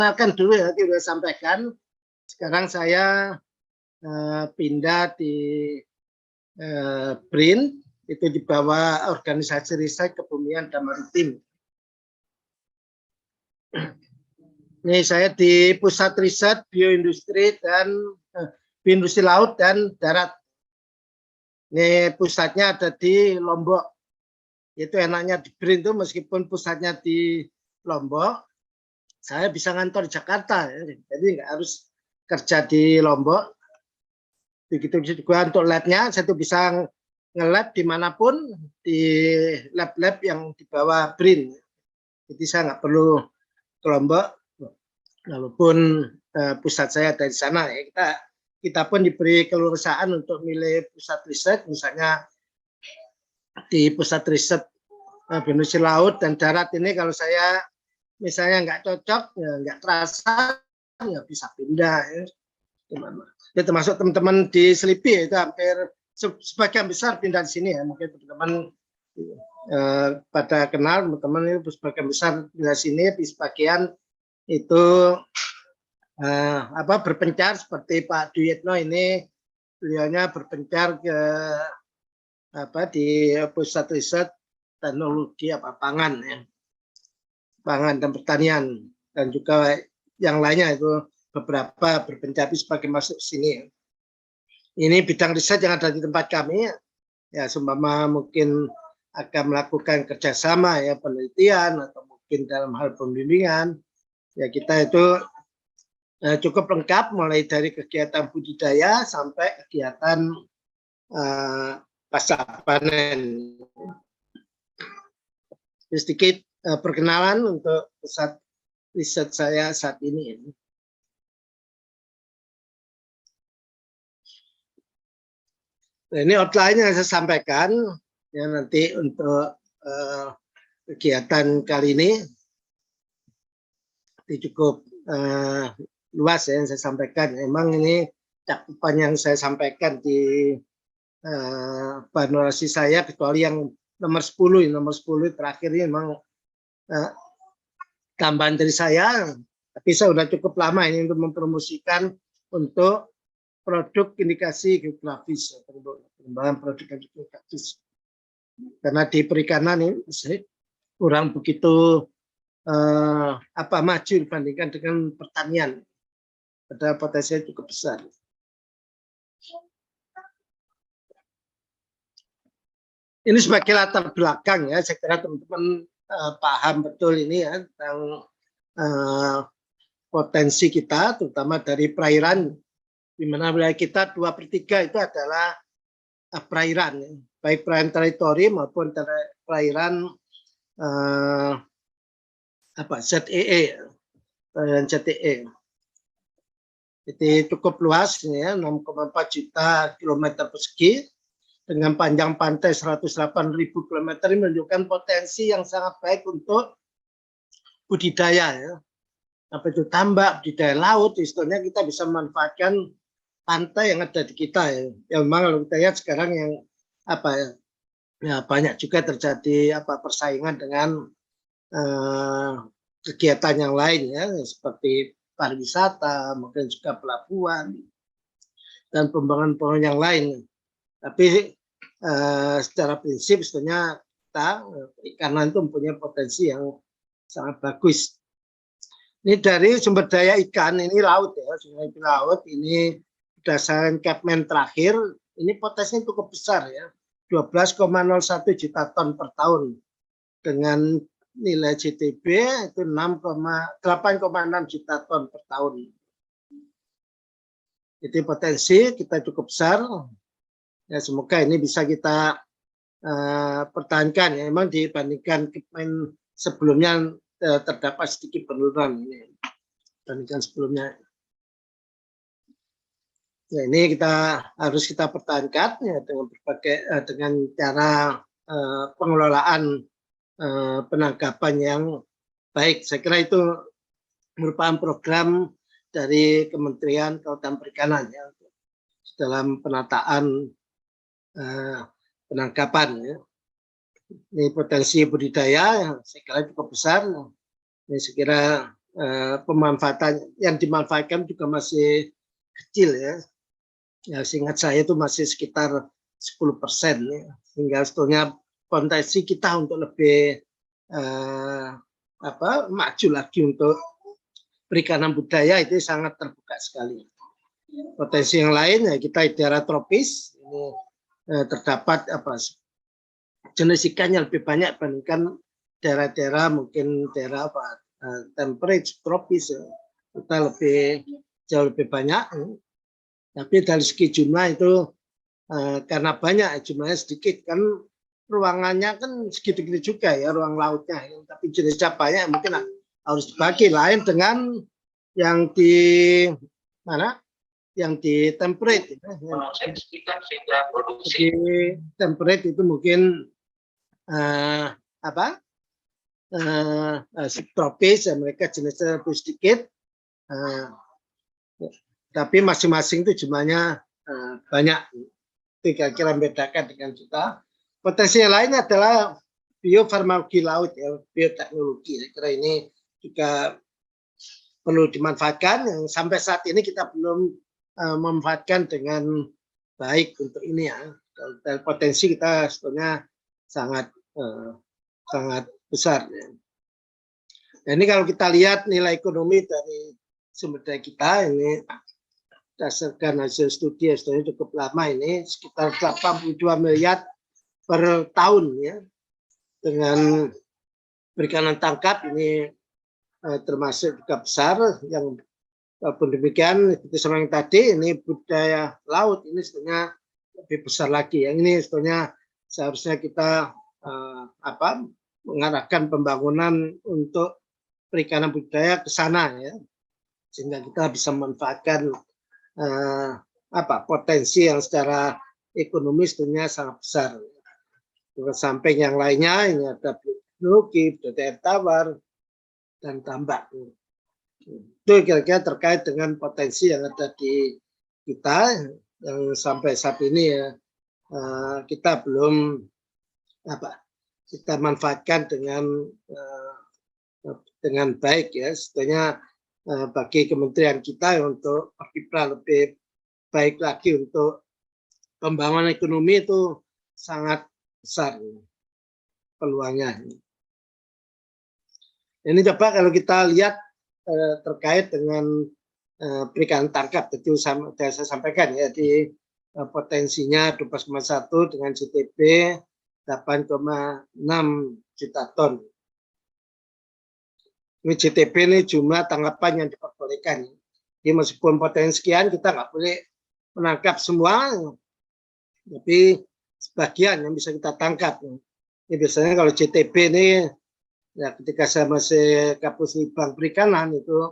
Perkenalkan dulu ya, kita sampaikan. Sekarang saya pindah di BRIN, itu di bawah Organisasi Riset Kebumian dan Maritim. Ini saya di Pusat Riset Bioindustri dan Bioindustri Laut dan Darat. Ini pusatnya ada di Lombok. Itu enaknya di BRIN itu meskipun pusatnya di Lombok, saya bisa ngantor di Jakarta, ya. Jadi nggak harus kerja di Lombok. Begitu juga untuk labnya, saya tuh bisa nge-lab dimanapun di lab-lab yang di bawah BRIN. Jadi saya nggak perlu ke Lombok, walaupun pusat saya ada di sana. Ya. Kita pun diberi keleluasaan untuk milih pusat riset, misalnya di pusat riset Bioindustri Laut dan Darat ini kalau saya misalnya nggak cocok, ya nggak terasa, ya bisa pindah. Ya. Termasuk teman-teman di Selipi itu hampir sebagian besar pindah di sini ya. Mungkin teman-teman pada kenal teman-teman itu sebagian besar pindah sini, di sebagian itu berpencar seperti Pak Duyitno ini, beliaunya berpencar ke di pusat riset teknologi pangan ya. Pangan dan pertanian, dan juga yang lainnya itu beberapa berpencar sebagai masuk sini. Ini bidang riset yang ada di tempat kami, ya seumpama mungkin akan melakukan kerjasama ya penelitian atau mungkin dalam hal pembimbingan, ya kita itu cukup lengkap mulai dari kegiatan budidaya sampai kegiatan pasca panen. Sedikit perkenalan untuk pusat riset saya saat ini. Nah, ini outline yang saya sampaikan ya nanti untuk kegiatan kali ini cukup luas ya yang saya sampaikan. Memang ini cakupan yang saya sampaikan di bahan orasi saya, kecuali yang nomor 10 terakhir ini memang tambahan dari saya, tapi saya sudah cukup lama ini untuk mempromosikan untuk produk indikasi geografis, pengembangan produk geografis. Karena di perikanan ini kurang begitu maju dibandingkan dengan pertanian. Ada potensi cukup besar. Ini sebagai latar belakang ya, saya kira teman-teman paham betul ini ya tentang potensi kita, terutama dari perairan, di mana wilayah kita 2/3 itu adalah perairan, ya. Baik perairan teritori maupun perairan ZEE, perairan ZEE. Jadi cukup luas ya, 6,4 juta kilometer persegi. Dengan panjang pantai 108.000 km ini menunjukkan potensi yang sangat baik untuk budidaya ya. Apa itu tambak, budidaya laut, istilahnya kita bisa memanfaatkan pantai yang ada di kita ya. Ya memang kalau kita lihat sekarang yang banyak juga terjadi persaingan dengan kegiatan yang lain ya, seperti pariwisata, mungkin juga pelabuhan dan pembangunan yang lain. Tapi secara prinsip sebenarnya perikanan itu mempunyai potensi yang sangat bagus. Ini dari sumber daya ikan, ini laut ya, sumber daya laut ini berdasarkan Capman terakhir, ini potensinya cukup besar ya, 12,01 juta ton per tahun dengan nilai GDP itu 8,6 juta ton per tahun. Jadi potensi kita cukup besar. Ya, semoga ini bisa kita pertahankan. Ya, memang dibandingkan sebelumnya terdapat sedikit penurunan ini dibandingkan sebelumnya. Ya, ini harus kita pertahankan ya, dengan berbagai dengan cara pengelolaan penangkapan yang baik. Saya kira itu merupakan program dari Kementerian Kelautan Perikanan ya, dalam penataan penangkapan ya. Ini potensi budidaya yang saya kira cukup besar. Ini saya kira pemanfaatan yang dimanfaatkan juga masih kecil ya. Ya, seingat saya itu masih sekitar 10% ya. Sehingga sebetulnya potensi kita untuk lebih maju lagi untuk perikanan budaya itu sangat terbuka sekali. Potensi yang lain ya kita di daerah tropis ini terdapat jenis ikan yang lebih banyak dibandingkan daerah-daerah mungkin daerah temperate tropis ya. Kita jauh lebih banyak. Tapi dari segi jumlah itu karena banyak jumlahnya sedikit kan ruangannya kan segitu-gitu juga ya ruang lautnya. Tapi jenisnya banyak mungkin harus dibagi lain dengan yang di mana? Yang di temperate. Di temperate itu mungkin subtropis ya mereka jenisnya lebih sedikit. Tapi masing-masing itu jumlahnya banyak. Itu kira-kira membedakan dengan kita. Potensi yang lain adalah biofarmakologi laut, ya, bioteknologi. Saya kira ini juga perlu dimanfaatkan. Yang sampai saat ini kita belum memanfaatkan dengan baik untuk ini ya. Dan potensi kita sebetulnya sangat besar. Ya. Dan ini kalau kita lihat nilai ekonomi dari sumber daya kita ini berdasarkan hasil studi yang cukup lama ini sekitar 82 miliar per tahun ya dengan perikanan tangkap ini termasuk juga besar yang walaupun demikian itu sama yang tadi ini budaya laut ini sebetulnya lebih besar lagi yang ini sebetulnya seharusnya kita mengarahkan pembangunan untuk perikanan budaya ke sana ya sehingga kita bisa memanfaatkan potensi yang secara ekonomi sebetulnya sangat besar. Sampai yang lainnya ini ada teknologi, budaya tawar dan tambak. Itu kira-kira terkait dengan potensi yang ada di kita yang sampai saat ini ya kita belum kita manfaatkan dengan baik ya. Sebetulnya bagi kementerian kita untuk berkiprah lebih baik lagi untuk pembangunan ekonomi itu sangat besar peluangnya. Ini coba kalau kita lihat terkait dengan perikanan tangkap, tadi saya sampaikan ya di potensinya 12,1 dengan GTP 8,6 juta ton. Ini GTP ini jumlah tangkapan yang diperbolehkan. Jadi meskipun potensi sekian kita nggak boleh menangkap semua, tapi sebagian yang bisa kita tangkap. Ini biasanya kalau GTP ini ya ketika saya masih Kapus Litbang Perikanan itu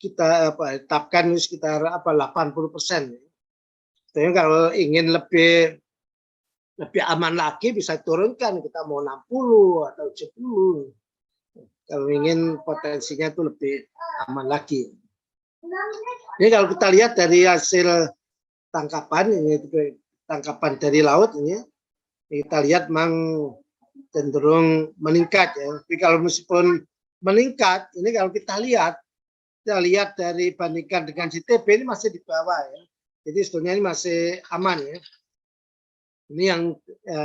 kita tetapkan sekitar 80%. Jadi kalau ingin lebih aman lagi bisa turunkan kita mau 60 atau 70. Kalau ingin potensinya itu lebih aman lagi. Ini kalau kita lihat dari hasil tangkapan ini tangkapan dari laut ini kita lihat memang cenderung meningkat ya. Tapi kalau meskipun meningkat ini kalau kita lihat dari bandingkan dengan GTP ini masih di bawah ya. Jadi sebetulnya ini masih aman ya. Ini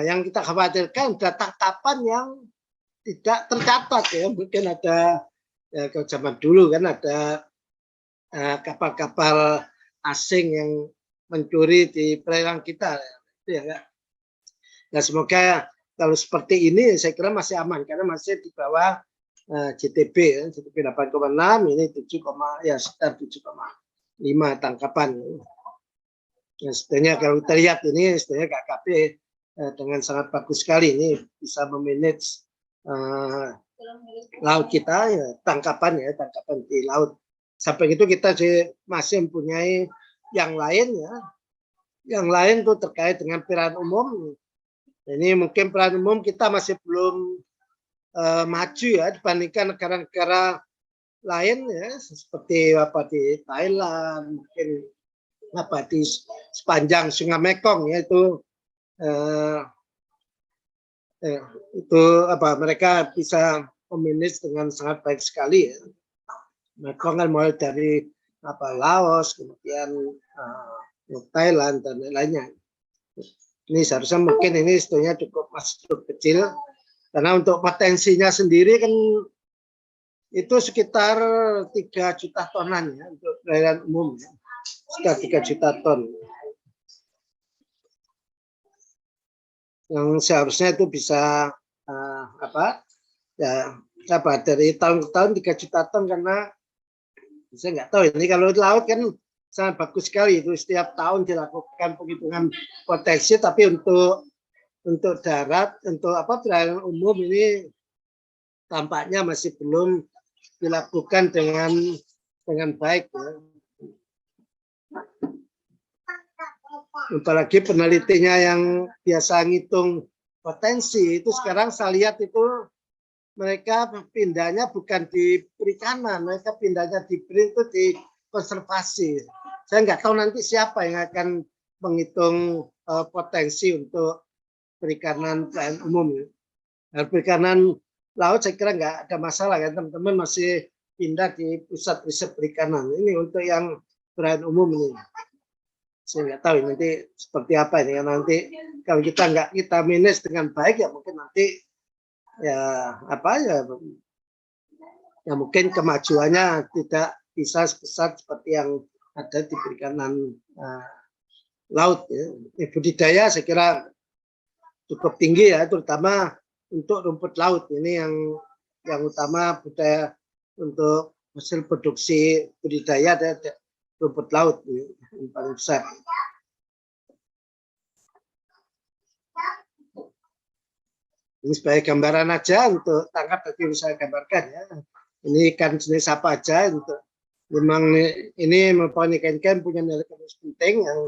yang kita khawatirkan ada tangkapan yang tidak tercatat ya. Mungkin ada ya, kalau zaman dulu kan ada kapal-kapal asing yang mencuri di perairan kita. Ya, nah semoga kalau seperti ini saya kira masih aman karena masih di bawah GTP ya. GTP 8,6 ini 7, ya sekitar 7,5 tangkapan. Ya, sebenarnya kalau kita lihat ini sebenarnya KKP dengan sangat bagus sekali ini bisa memanage laut kita ya, tangkapan di laut. Sampai itu kita masih mempunyai yang lain ya. Yang lain tuh terkait dengan perairan umum. Ini mungkin perairan umum kita masih belum maju ya dibandingkan negara-negara lain ya seperti di Thailand, mungkin di sepanjang Sungai Mekong ya itu mereka bisa memanage dengan sangat baik sekali ya. Mekong kan mulai dari Laos, kemudian Thailand dan lain-lainnya. Ini seharusnya mungkin ini sebetulnya masih cukup kecil karena untuk potensinya sendiri kan itu sekitar 3 juta tonan ya untuk perairan umum ya. Sekitar 3 juta ton. Yang seharusnya itu bisa dari tahun ke tahun 3 juta ton karena saya nggak tahu ini kalau di laut kan sangat bagus sekali itu setiap tahun dilakukan penghitungan potensi tapi untuk darat untuk perairan umum ini tampaknya masih belum dilakukan dengan baik ya. Apalagi penelitinya yang biasa ngitung potensi itu sekarang saya lihat itu mereka pindahnya bukan di perikanan, mereka pindahnya di konservasi. Saya nggak tahu nanti siapa yang akan menghitung potensi untuk perikanan umum. Nah, perikanan laut saya kira nggak ada masalah kan teman-teman masih pindah di pusat riset perikanan. Ini untuk yang perairan umum ini. Saya nggak tahu nanti seperti apa ini. Nanti kalau kita manage dengan baik ya mungkin nanti ya mungkin kemajuannya tidak bisa sebesar seperti yang ada di perikanan laut ya. Budidaya saya kira cukup tinggi ya, terutama untuk rumput laut ini yang utama budaya untuk hasil produksi budidaya ada rumput laut ini yang paling besar. Ini sebagai gambaran aja untuk tangkap tadi yang saya gambarkan ya. Ini ikan jenis apa aja untuk memang ini merupakan ikan punya nilai penting yang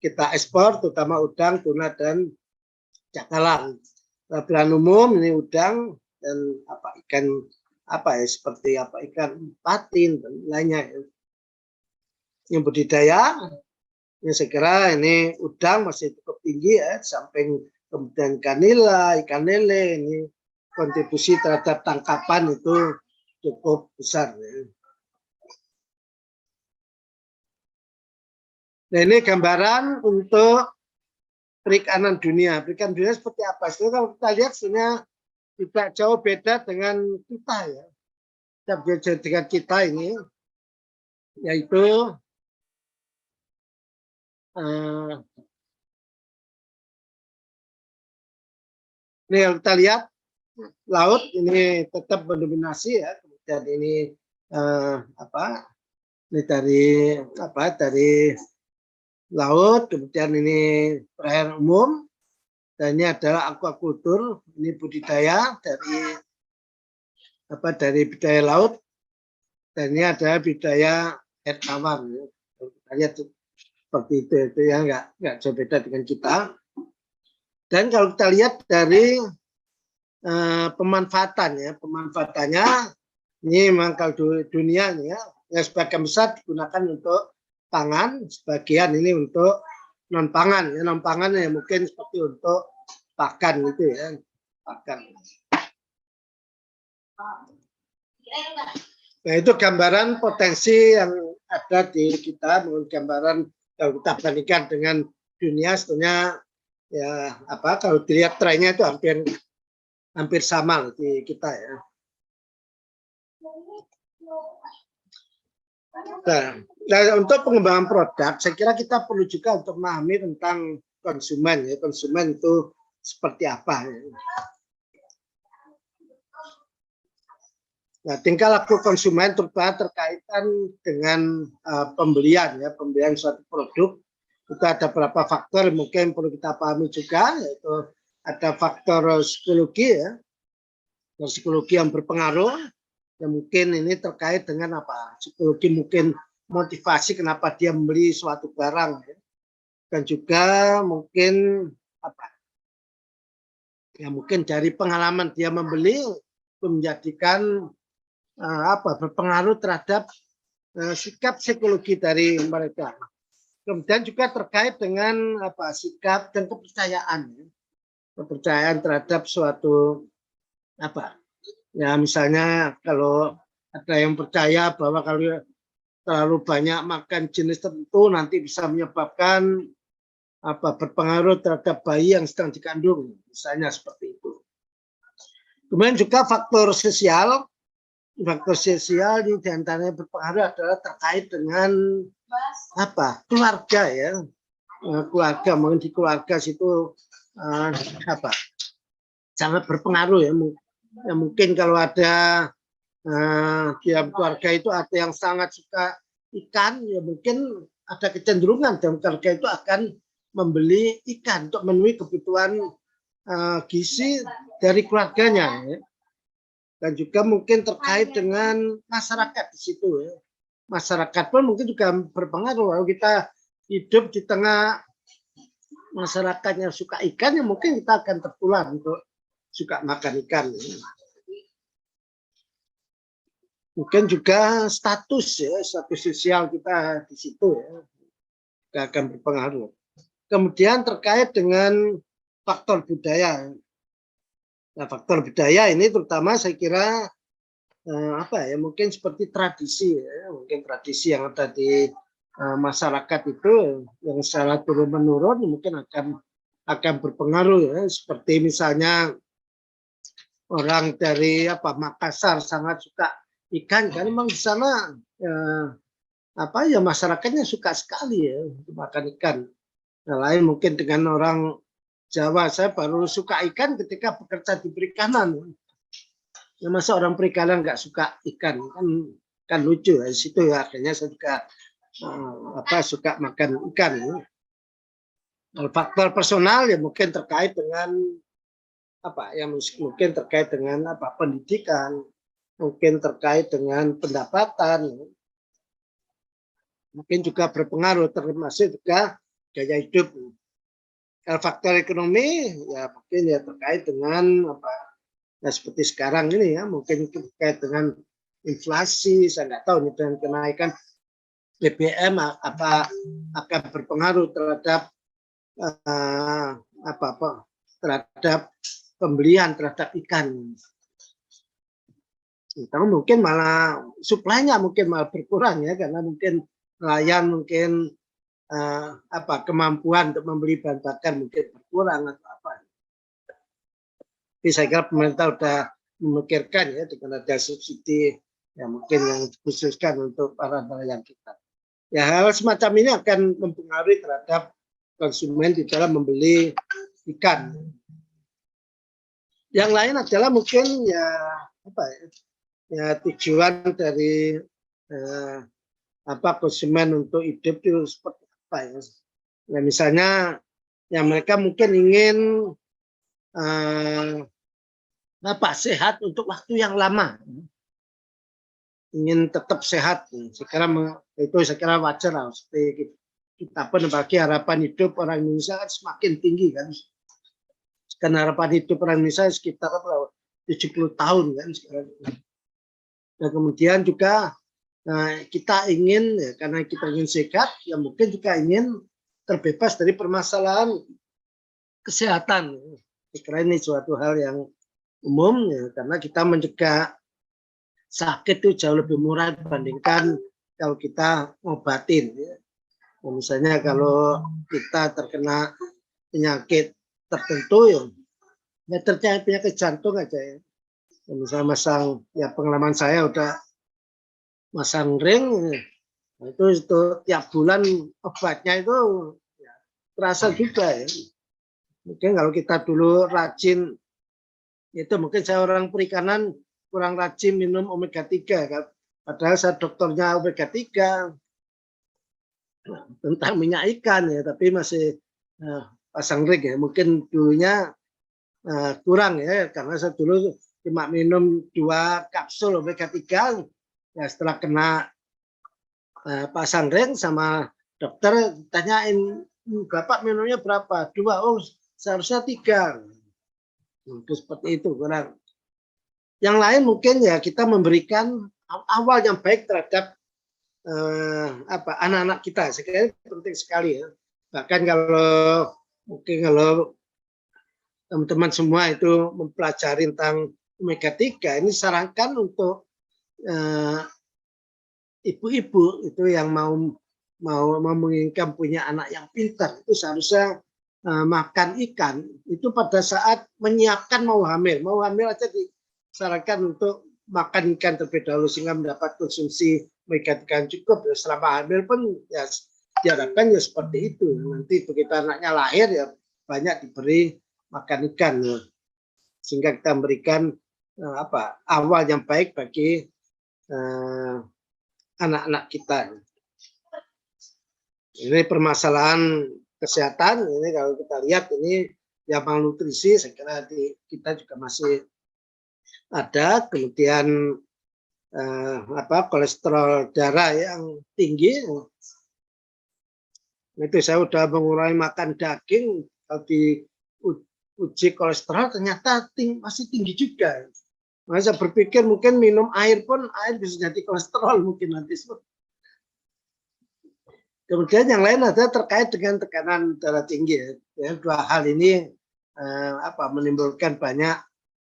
kita ekspor terutama udang, tuna dan cakalang. Perairan umum ini udang dan ikan seperti ikan patin dan lainnya. Yang budidaya ini saya kira ini udang masih cukup tinggi ya, samping kemudian ikan nila, ikan lele ini kontribusi terhadap tangkapan itu cukup besar. Ya. Nah ini gambaran untuk perikanan dunia. Perikanan dunia seperti apa? Sebenarnya kalau kita lihat sebenarnya tidak jauh beda dengan kita ya. Tidak beda dengan kita ini, yaitu ini kalau kita lihat laut ini tetap mendominasi ya. Kemudian ini ini dari laut, kemudian ini perairan umum, dan ini adalah aquaculture, ini budidaya dari budidaya laut, dan ini adalah budidaya air tawar. Ya. Kita lihat seperti itu ya nggak jauh beda dengan kita. Dan kalau kita lihat dari pemanfaatannya ini memang kalau dunia ya, yang sebagian besar digunakan untuk pangan, sebagian ini untuk non pangan ya, non pangan ya mungkin seperti untuk pakan gitu ya, pakan. Nah itu gambaran potensi yang ada di kita, gambaran kalau kita bandingkan dengan dunia sebetulnya ya kalau dilihat trennya itu hampir sama di kita ya. Nah, untuk pengembangan produk, saya kira kita perlu juga untuk memahami tentang konsumen ya, konsumen itu seperti apa. Ya. Nah, tingkah laku konsumen terutama terkaitan dengan pembelian ya, pembelian suatu produk itu ada beberapa faktor mungkin perlu kita pahami juga, yaitu ada faktor psikologi ya, psikologi yang berpengaruh, yang mungkin ini terkait dengan psikologi mungkin motivasi kenapa dia membeli suatu barang ya. Dan juga mungkin mungkin dari pengalaman dia membeli menjadikan berpengaruh terhadap sikap psikologi dari mereka. Kemudian juga terkait dengan sikap dan kepercayaan terhadap suatu Ya misalnya kalau ada yang percaya bahwa kalau terlalu banyak makan jenis tertentu nanti bisa menyebabkan berpengaruh terhadap bayi yang sedang dikandung, misalnya seperti itu. Kemudian juga faktor sosial ini diantaranya berpengaruh adalah terkait dengan keluarga ya, keluarga, mungkin di keluarga situ sangat berpengaruh ya. Mungkin kalau ada di keluarga itu ada yang sangat suka ikan, ya mungkin ada kecenderungan dalam keluarga itu akan membeli ikan untuk memenuhi kebutuhan gizi dari keluarganya ya. Dan juga mungkin terkait dengan masyarakat di situ ya. Masyarakat pun mungkin juga berpengaruh. Kalau kita hidup di tengah masyarakat yang suka ikan, ya mungkin kita akan tertular untuk suka makan ikan. Mungkin juga status sosial kita di situ ya, akan berpengaruh. Kemudian terkait dengan faktor budaya. Nah, faktor budaya ini terutama saya kira mungkin seperti tradisi ya, mungkin tradisi yang ada di masyarakat itu yang secara turun-menurun mungkin akan berpengaruh ya, seperti misalnya orang dari Makassar sangat suka ikan, kan memang di sana masyarakatnya suka sekali ya makan ikan. Nah, lain mungkin dengan orang Jawa, saya baru suka ikan ketika bekerja di perikanan. Ya, masa orang perikanan nggak suka ikan, kan lucu ya. Situ ya akhirnya saya juga suka makan ikan. Ya. Faktor personal ya mungkin terkait dengan mungkin terkait dengan pendidikan, mungkin terkait dengan pendapatan, mungkin juga berpengaruh, termasuk juga gaya hidup. Faktor ekonomi ya mungkin ya terkait dengan seperti sekarang ini ya, mungkin terkait dengan inflasi, saya nggak tahu nih dengan kenaikan BBM akan berpengaruh terhadap terhadap pembelian terhadap ikan. Tapi mungkin malah suplainya mungkin malah berkurang ya, karena mungkin nelayan mungkin kemampuan untuk membeli bahan bakar mungkin berkurang atau apa. Tapi saya kira pemerintah sudah memikirkan ya dengan ada subsidi yang mungkin yang dikhususkan untuk para nelayan kita. Ya hal semacam ini akan mempengaruhi terhadap konsumen di dalam membeli ikan. Yang lain adalah mungkin tujuan dari konsumen untuk hidup itu seperti apa ya? Ya misalnya ya mereka mungkin ingin sehat untuk waktu yang lama, ingin tetap sehat. Saya kira wajar lah. Seperti kita pun bagi harapan hidup orang Indonesia kan semakin tinggi kan. Karena harapan hidup orang Indonesia sekitar 70 tahun kan sekarang. Dan kemudian juga kita ingin ya, karena kita ingin sehat, ya mungkin juga ingin terbebas dari permasalahan kesehatan. Saya kira ini suatu hal yang umum ya, karena kita mencegah sakit itu jauh lebih murah dibandingkan kalau kita ngobatin. Ya. Misalnya kalau kita terkena penyakit tertentu ya terkait penyakit jantung aja ya. Misalnya pengalaman saya udah masang ring, itu tiap bulan obatnya itu ya, terasa juga ya. Mungkin kalau kita dulu rajin, itu mungkin saya orang perikanan kurang rajin minum omega 3 kan. Padahal saya dokternya omega 3 tentang minyak ikan ya, tapi masih pasang ring ya. Mungkin dulunya kurang ya, karena saya dulu cuma minum 2 kapsul omega 3. Ya setelah kena pasang ring sama dokter tanyain, Bapak minumnya berapa? 2, oh seharusnya 3. Itu seperti itu kurang. Yang lain mungkin ya kita memberikan awal yang baik terhadap anak-anak kita. Saya kira penting sekali ya. Bahkan kalau teman-teman semua itu mempelajari tentang omega 3 ini sarankan untuk ibu-ibu itu yang mau menginginkan punya anak yang pintar itu seharusnya makan ikan itu pada saat menyiapkan mau hamil aja disarankan untuk makan ikan terlebih dahulu sehingga mendapat konsumsi omega 3 yang cukup. Selama hamil pun ya diharapkan ya seperti itu. Nanti begitu anaknya lahir ya banyak diberi makan ikan ya. Sehingga kita memberikan awal yang baik bagi anak-anak kita. Ini permasalahan kesehatan ini kalau kita lihat ini yang malnutrisi saya kira kita juga masih ada, kemudian kolesterol darah yang tinggi. Itu saya sudah mengurangi makan daging, kalau diuji kolesterol ternyata masih tinggi juga. Makanya saya berpikir mungkin minum air pun bisa jadi kolesterol mungkin nanti. Kemudian yang lain ada terkait dengan tekanan darah tinggi. Ya, dua hal ini menimbulkan banyak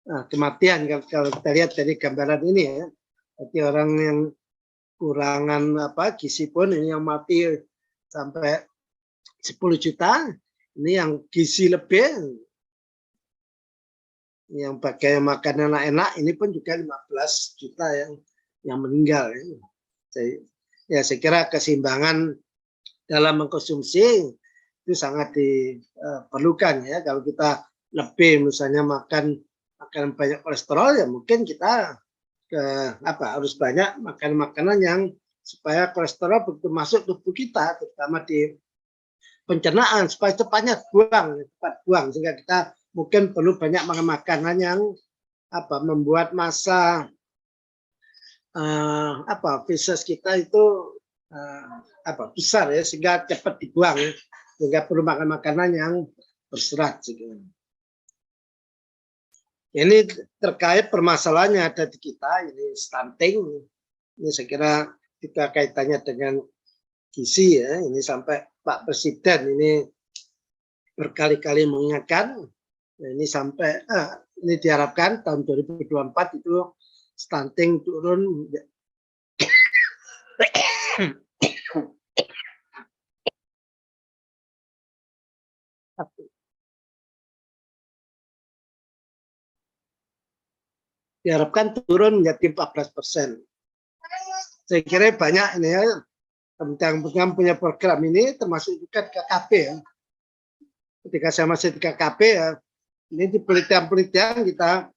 kematian kalau kita lihat dari gambaran ini ya. Jadi orang yang kurangan gizi pun ini yang mati sampai 10 juta. Ini yang gizi lebih, yang pakai makanan enak ini pun juga 15 juta yang meninggal. Ya saya kira keseimbangan dalam mengkonsumsi itu sangat diperlukan ya. Kalau kita lebih misalnya makan banyak kolesterol ya mungkin kita harus banyak makan makanan yang supaya kolesterol begitu masuk tubuh kita terutama di pencernaan supaya cepat buang sehingga kita mungkin perlu banyak makan makanan yang membuat masa feses kita itu besar ya sehingga cepat dibuang sehingga perlu makan makanan yang berserat. Ini terkait permasalahannya ada di kita ini stunting. Ini saya kira juga kaitannya dengan gizi ya. Ini sampai Pak Presiden ini berkali-kali mengingatkan. Ini sampai ini diharapkan tahun 2024 itu stunting turun. Diharapkan turun menjadi 14%. Saya kira banyak ini ya, yang punya program ini termasuk juga KKP ya. Ketika saya masih di KKP ya, ini di penelitian-penelitian kita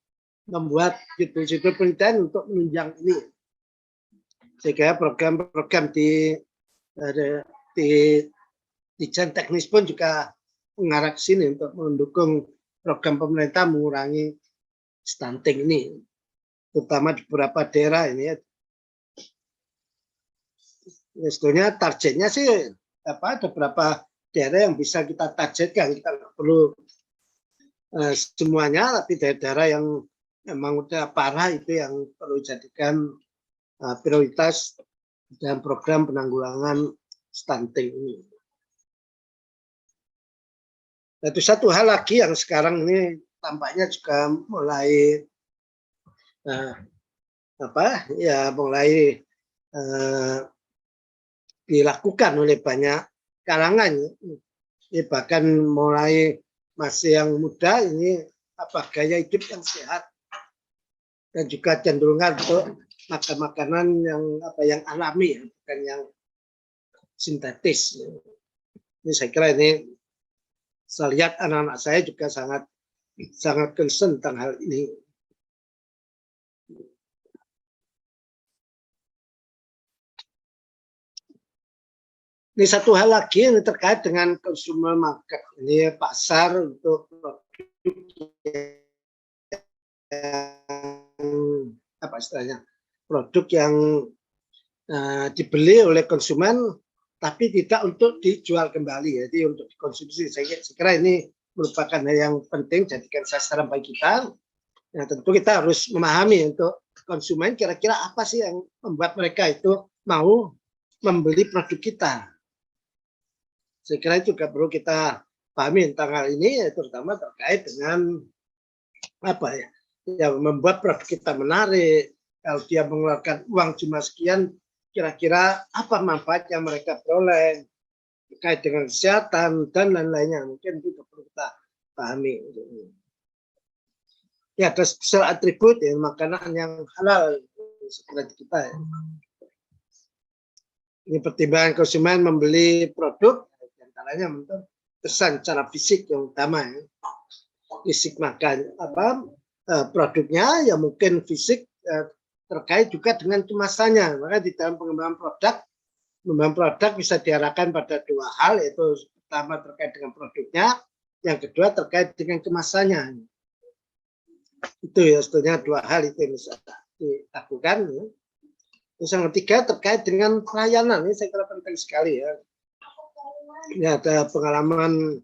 membuat judul-judul penelitian untuk menunjang ini. Saya kira program-program di desain teknis pun juga mengarah ke sini untuk mendukung program pemerintah mengurangi stunting ini, terutama di beberapa daerah ini ya. Sebetulnya targetnya sih ada beberapa daerah yang bisa kita targetkan, kita nggak perlu semuanya, tapi daerah yang memang udah parah itu yang perlu jadikan prioritas dalam program penanggulangan stunting ini. Itu satu hal lagi yang sekarang ini tampaknya juga mulai dilakukan oleh banyak kalangan. Ini bahkan mulai masih yang muda ini gaya hidup yang sehat dan juga cenderungan untuk makan makanan yang alami bukan yang sintetis. Ini saya kira ini saya lihat anak-anak saya juga sangat concern tentang hal ini. Ini satu hal lagi yang terkait dengan consumer market. Ini pasar untuk produk produk yang dibeli oleh konsumen tapi tidak untuk dijual kembali, jadi untuk dikonsumsi. Saya kira ini merupakan hal yang penting, jadikan sasaran bagi kita. Nah, tentu kita harus memahami untuk konsumen kira-kira apa sih yang membuat mereka itu mau membeli produk kita. Saya kira itu juga perlu kita pahami tentang hal ini, terutama terkait dengan ya membuat produk kita menarik. Kalau dia mengeluarkan uang cuma sekian, kira-kira apa manfaat yang mereka peroleh terkait dengan kesehatan dan lain-lainnya. Mungkin itu perlu kita pahami. Ya, ada special atribut ya, makanan yang halal seperti kita ya. Ini pertimbangan konsumen membeli produk, antaranya untuk kesan secara fisik yang utama ya. Fisik makan produknya ya mungkin fisik terkait juga dengan kemasannya. Maka di dalam pengembangan produk bisa diarahkan pada dua hal, yaitu pertama terkait dengan produknya, yang kedua terkait dengan kemasannya. Itu ya sebetulnya dua hal itu yang bisa dilakukan. Ya. Terus yang ketiga terkait dengan pelayanan, ini saya kira penting sekali ya. Ini ada pengalaman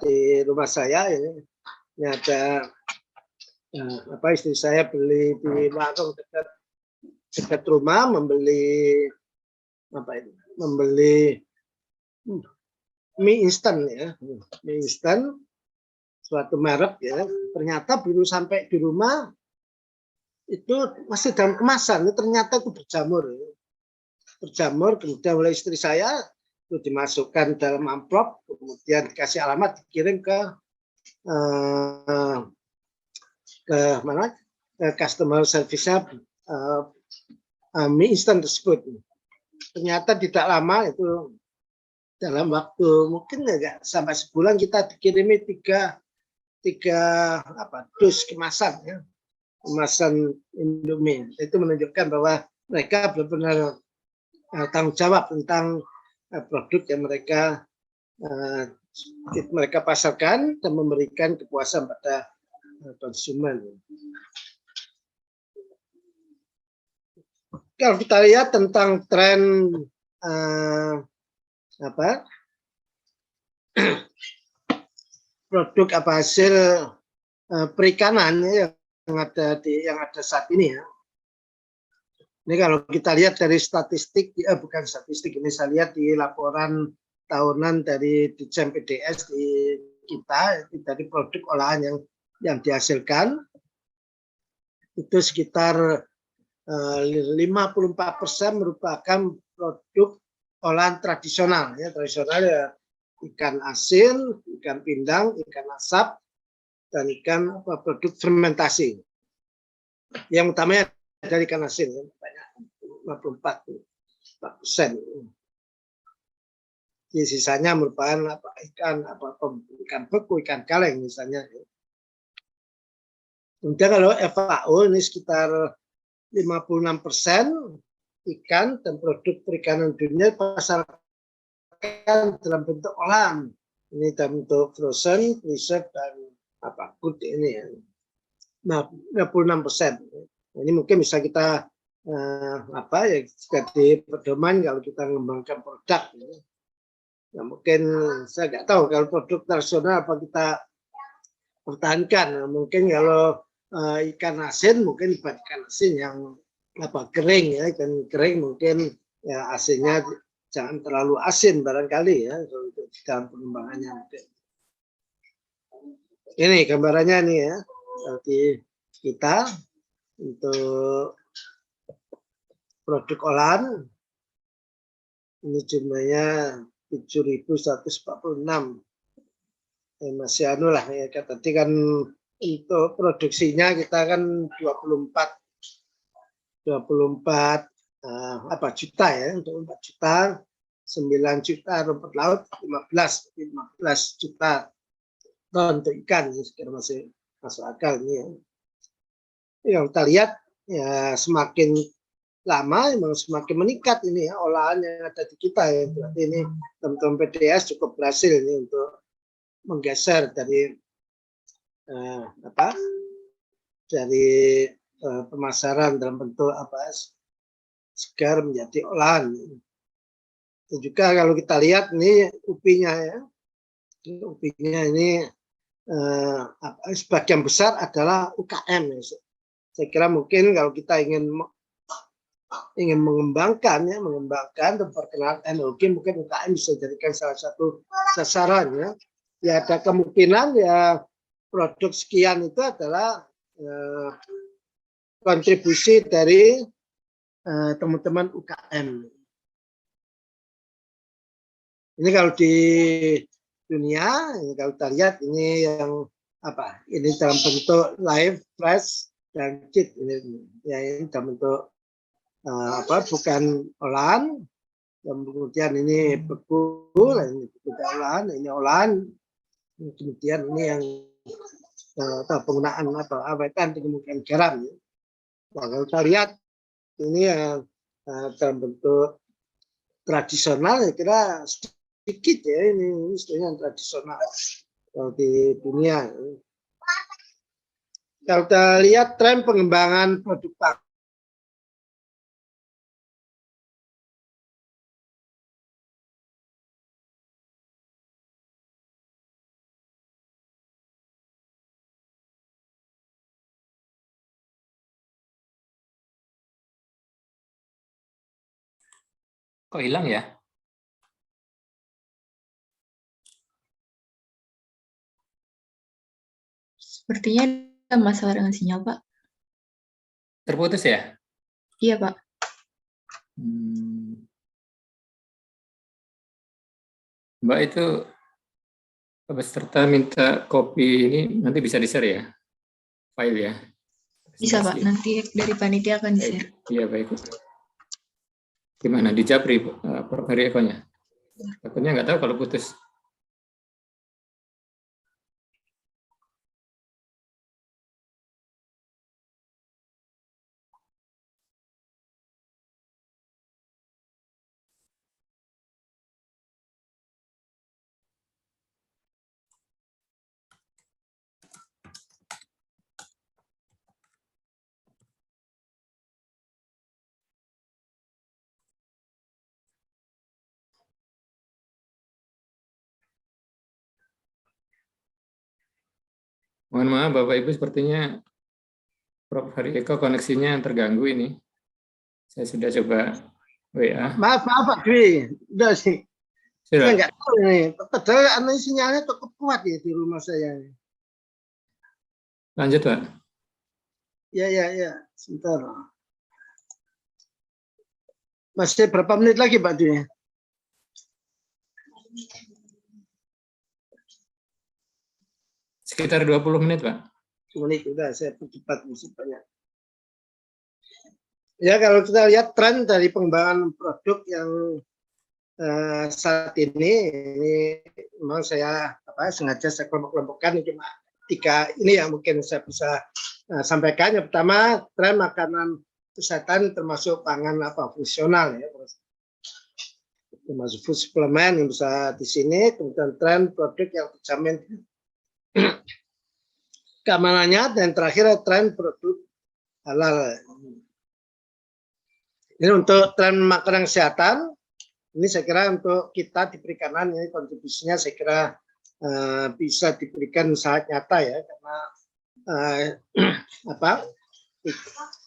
di rumah saya ini ada istri saya beli di warung dekat rumah, membeli mie instan ya, mie instan suatu merek ya, ternyata baru sampai di rumah itu masih dalam kemasan, ternyata itu berjamur ya. Berjamur, kemudian oleh istri saya itu dimasukkan dalam amplop, kemudian dikasih alamat, dikirim ke mana, ke customer service-nya mie instan tersebut. Ternyata tidak lama itu, dalam waktu mungkin nggak sampai sebulan kita dikirimi tiga dus kemasan ya, kemasan Indomie. Itu menunjukkan bahwa mereka benar-benar tanggung jawab tentang produk yang mereka pasarkan dan memberikan kepuasan pada konsumen. Kalau kita lihat tentang tren produk hasil perikanan yang ada saat ini ya. Ini kalau kita lihat dari statistik, bukan statistik, ini saya lihat di laporan tahunan dari Ditjen PDS di kita, dari produk olahan yang dihasilkan, itu sekitar 54% merupakan produk olahan tradisional. Ya, tradisional ya, ikan asin, ikan pindang, ikan asap, dan ikan produk fermentasi. Yang utamanya dari ikan asin, ya, banyak 54%. Di sisanya merupakan ikan beku, ikan kaleng misalnya. Kemudian kalau FAO ini sekitar 56% ikan dan produk perikanan dunia pasarkan dalam bentuk olahan. Ini dalam bentuk frozen, preserved, dan good ini ya. 56%. Ini mungkin bisa kita jadi pedoman kalau kita mengembangkan produk. Ya, mungkin saya nggak tahu kalau produk tradisional apa kita pertahankan. Mungkin kalau ikan asin mungkin ikan asin yang kering ya, ikan kering mungkin ya asinnya jangan terlalu asin barangkali ya untuk dalam pengembangannya. Mungkin. Ini gambarannya nih ya, bagi kita untuk produk olahan ini jumlahnya 7.146. Masih anu lah ya, tadi kan untuk produksinya kita kan 24 juta ya, untuk 4 juta, 9 juta rumput laut, 15 juta ton untuk ikan, sekitar masih masuk akal ini ya. Yang kita lihat ya semakin lama memang semakin meningkat ini ya olahan yang ada di kita ya. Berarti ini teman-teman PDS cukup berhasil ini untuk menggeser dari pemasaran dalam bentuk segar menjadi olahan. Itu juga kalau kita lihat ini upinya ya, upinya ini sebagian besar adalah UKM ya. Saya kira mungkin kalau kita ingin mengembangkan dan perkenalan teknologi, mungkin UKM bisa dijadikan salah satu sasaran ya. Ya ada kemungkinan ya produk sekian itu adalah kontribusi dari teman-teman UKM. Ini kalau di dunia, ini kalau kita lihat ini yang apa? Ini dalam bentuk live, fresh, dan kit. Ini dalam bentuk bukan olahan. Kemudian ini beku, ini tidak olahan, ini olahan. Kemudian ini yang penggunaan awetan dengan menggunakan garam. Nah, kalau kita lihat ini yang dalam bentuk tradisional, saya kira sedikit ya, ini istilahnya yang tradisional di dunia. Kalau kita lihat tren pengembangan produk pangan, kok hilang ya? Sepertinya ada masalah dengan sinyal, Pak. Terputus ya? Iya, Pak. Mbak itu peserta minta copy ini nanti bisa di-share ya? File ya? Bisa, Pak. Nanti dari panitia akan di-share. Iya, baik. Gimana? Di Japri, Prof. Heri Eko-nya? Takutnya nggak tahu kalau putus. Mohon maaf Bapak Ibu, sepertinya Prof. Heri Eko koneksinya terganggu ini. Saya sudah coba WA. maaf Pak Dwi, udah sih. Sudah. Saya nggak tahu ini, padahal sinyalnya cukup kuat ya di rumah saya. Lanjut Pak. Ya, sebentar. Masih berapa menit lagi Pak Dwi? Sekitar 20 menit Pak. Menit udah, saya percepat musik banyak. Ya, kalau kita lihat tren dari pengembangan produk yang saat ini memang saya sengaja saya kelompok-kelompokkan cuma 3 ini yang mungkin saya bisa sampaikan. Yang pertama, tren makanan kesehatan termasuk pangan fungsional ya, termasuk food supplement yang bisa di sini. Kemudian tren produk yang terjamin keamanannya, dan terakhir tren produk halal. Ini untuk tren makanan kesehatan. Ini saya kira untuk kita di perikanan ini kontribusinya saya kira bisa diberikan sangat nyata ya, karena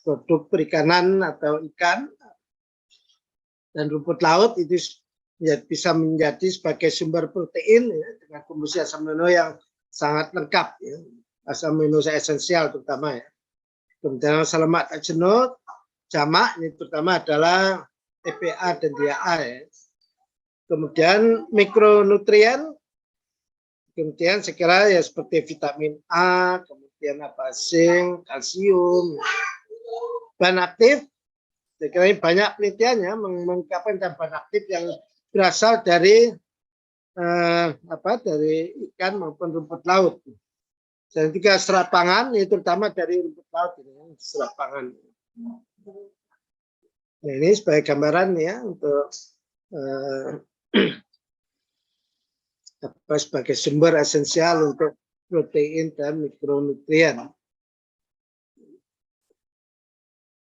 produk perikanan atau ikan dan rumput laut itu ya, bisa menjadi sebagai sumber protein ya, dengan komposisi asam amino yang sangat lengkap ya, asam amino esensial terutama ya. Kemudian asam lemak tak jenuh, jamak ini terutama adalah EPA dan DHA ya. Kemudian mikronutrien, kemudian saya kira ya seperti vitamin A, kemudian zinc, kalsium, bahan aktif. Saya kira ini banyak penelitiannya mengungkapkan bahan aktif yang berasal dari dari ikan maupun rumput laut. Dan juga serat pangan, ini terutama dari rumput laut ini, serat pangan. Nah, ini sebagai gambaran ya untuk sebagai sumber esensial untuk protein dan mikronutrien.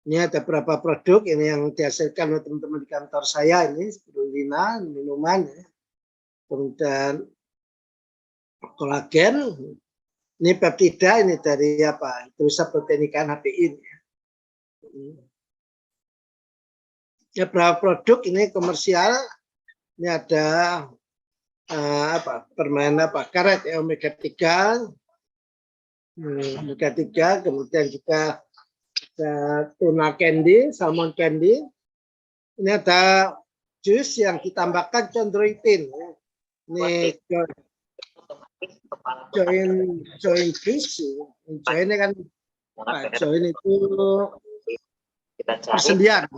Ini ada beberapa produk ini yang dihasilkan oleh teman-teman di kantor saya ini, spirulina, minuman, ya. Kemudian kolagen, ini peptida, ini dari Hydrosa protein ikan HPI. Ya, beberapa produk ini komersial. Ini ada permen karet ya, omega 3, Omega 3, kemudian juga ada tuna candy, salmon candy. Ini ada jus yang ditambahkan chondroitin. Ini join jus. Join ini kan join itu persendian.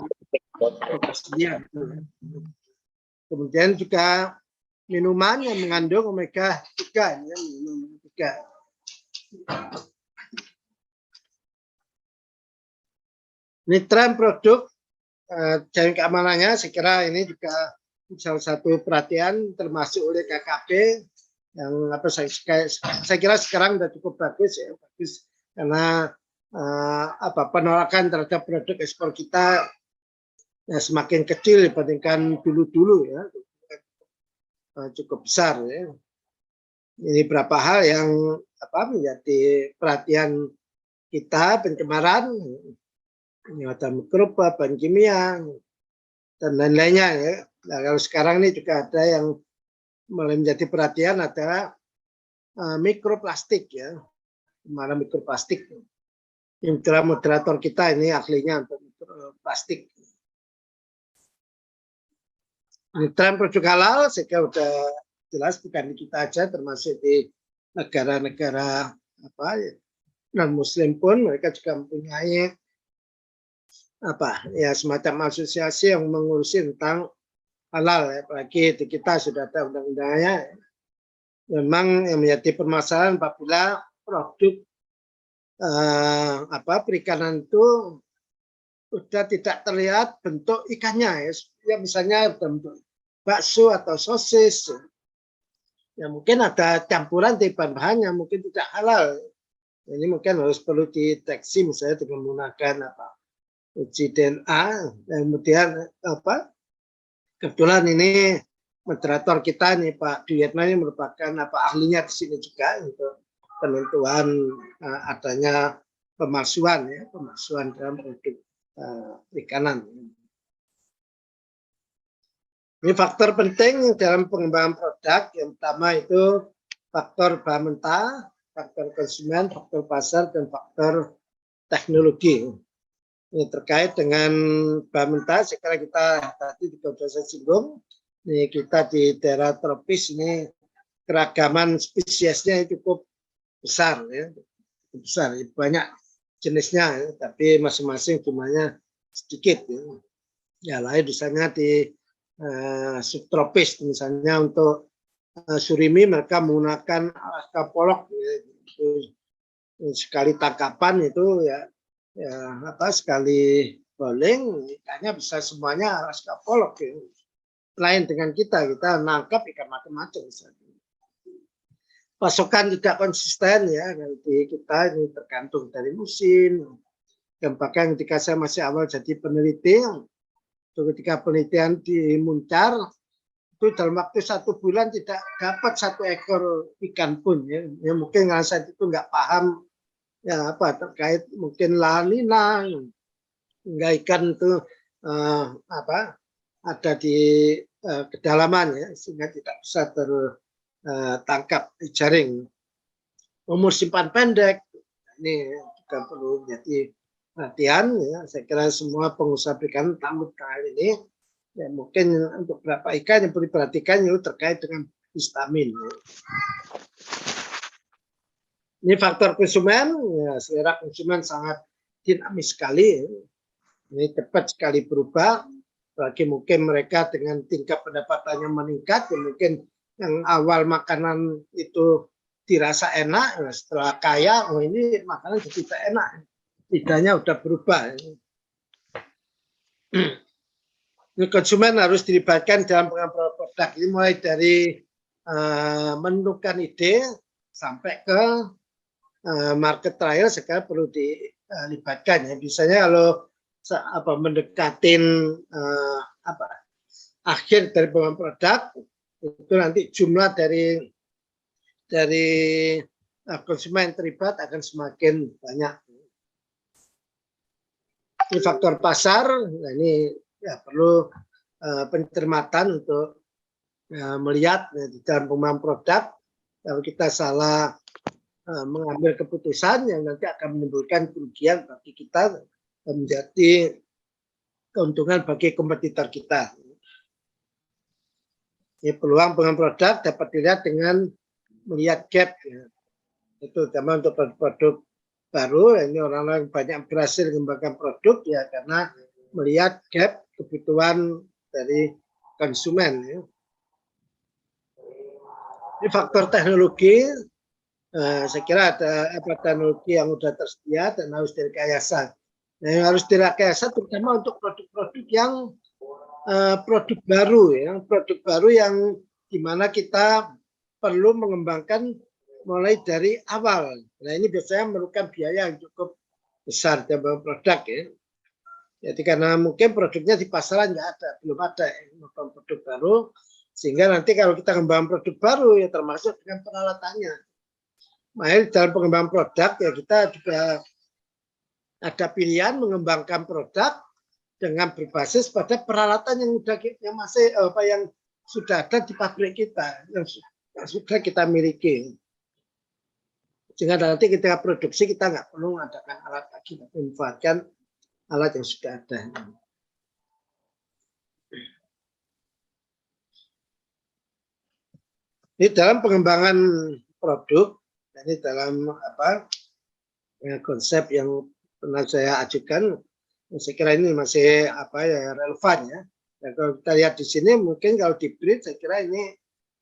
Kemudian juga minuman yang mengandung omega 3, ya, minum 3. Ini tren produk jaring keamanannya, saya kira ini juga salah satu perhatian termasuk oleh KKP yang saya kira sekarang sudah cukup bagus ya, bagus karena penolakan terhadap produk ekspor kita ya, semakin kecil dibandingkan dulu-dulu ya, cukup besar ya. Ini beberapa hal yang menjadi perhatian kita, pencemaran, ini ada mikroba, bahan kimia, dan lain-lainnya ya. Nah, kalau sekarang ini juga ada yang mulai menjadi perhatian adalah mikroplastik ya, mana mikroplastik. Ini moderator kita ini ahlinya untuk mikroplastik. Ini tren produk halal, saya kira sudah jelas bukan di kita aja, termasuk di negara-negara non Muslim pun mereka juga mempunyai semacam asosiasi yang mengurusi tentang halal ya. Apalagi di kita sudah ada undang-undangnya. Memang yang menjadi permasalahan apabila produk perikanan itu sudah tidak terlihat bentuk ikannya ya, misalnya bentuk bakso atau sosis ya, mungkin ada campuran di bahan-bahannya mungkin tidak halal. Ini mungkin harus perlu dideteksi misalnya dengan menggunakan uji DNA. Dan kemudian kebetulan ini moderator kita nih Pak Duyatna ini merupakan ahlinya di sini juga untuk penentuan adanya pemalsuan dalam produk perikanan. Ini faktor penting dalam pengembangan produk. Yang pertama itu faktor bahan mentah, faktor konsumen, faktor pasar, dan faktor teknologi. Ini terkait dengan bahan mentah, sekarang kita tadi juga sudah saya singgung, ini kita di daerah tropis ini keragaman spesiesnya cukup besar ya, banyak jenisnya ya, tapi masing-masing jumlahnya sedikit ya. Ya lain misalnya di subtropis, misalnya untuk surimi mereka menggunakan kapolok ya, sekali tangkapan itu ya sekali bowling ikannya bisa semuanya kapolok ya. Lain dengan kita nangkap ikan macam-macam. Pasokan tidak konsisten ya, di kita ini tergantung dari musim. Dan bahkan ketika saya masih awal jadi peneliti, ketika penelitian di Muncar itu dalam waktu 1 bulan tidak dapat 1 ekor ikan pun ya. Ya mungkin karena saya itu nggak paham ya terkait mungkin La Nina, nggak ikan itu ada di kedalaman ya, sehingga tidak bisa tertangkap di jaring. Umur simpan pendek ini juga perlu menjadi perhatian ya. Saya kira semua pengusaha perikanan tambut kali ini ya, mungkin untuk beberapa ikan yang perlu diperhatikan itu terkait dengan histamin ya. Ini faktor konsumen ya, selera konsumen sangat dinamis sekali ya. Ini cepat sekali berubah, bagi mungkin mereka dengan tingkat pendapatannya meningkat ya, mungkin yang awal makanan itu dirasa enak, setelah kaya ini makanan jadi tidak enak, lidahnya udah berubah. Ini konsumen harus dilibatkan dalam pengembangan produk ini, mulai dari menentukan ide sampai ke market trial sekarang perlu dilibatkan ya. Biasanya kalau mendekatin akhir dari pengembangan produk itu nanti jumlah dari konsumen terlibat akan semakin banyak. Ini faktor pasar, nah ini ya perlu pencermatan untuk melihat di dalam pengembangan produk. Kalau kita salah mengambil keputusan yang nanti akan menimbulkan kerugian bagi kita dan menjadi keuntungan bagi kompetitor kita. Ini peluang pengembangan produk dapat dilihat dengan melihat gap, ya. Itu terutama untuk produk-produk baru. Ini orang-orang banyak berhasil mengembangkan produk ya karena melihat gap kebutuhan dari konsumen. Ya. Ini faktor teknologi. Saya kira ada teknologi yang sudah tersedia dan harus direkayasa. Nah, yang harus direkayasa terutama untuk produk-produk yang produk baru, ya, produk baru yang dimana kita perlu mengembangkan mulai dari awal. Nah, ini biasanya memerlukan biaya yang cukup besar dalam produk, ya. Jadi karena mungkin produknya di pasaran nggak ada, belum ada produk baru, sehingga nanti kalau kita mengembangkan produk baru ya termasuk dengan peralatannya. Makanya dalam pengembangan produk ya kita juga ada pilihan mengembangkan produk dengan berbasis pada peralatan yang sudah ada di pabrik kita, yang sudah kita miliki. Sehingga nanti kita produksi kita nggak perlu mengadakan alat lagi, memanfaatkan alat yang sudah ada. Ini dalam pengembangan produk, ini dalam konsep yang pernah saya ajukan, saya kira ini masih relevan ya. Dan kalau kita lihat di sini mungkin kalau di print saya kira ini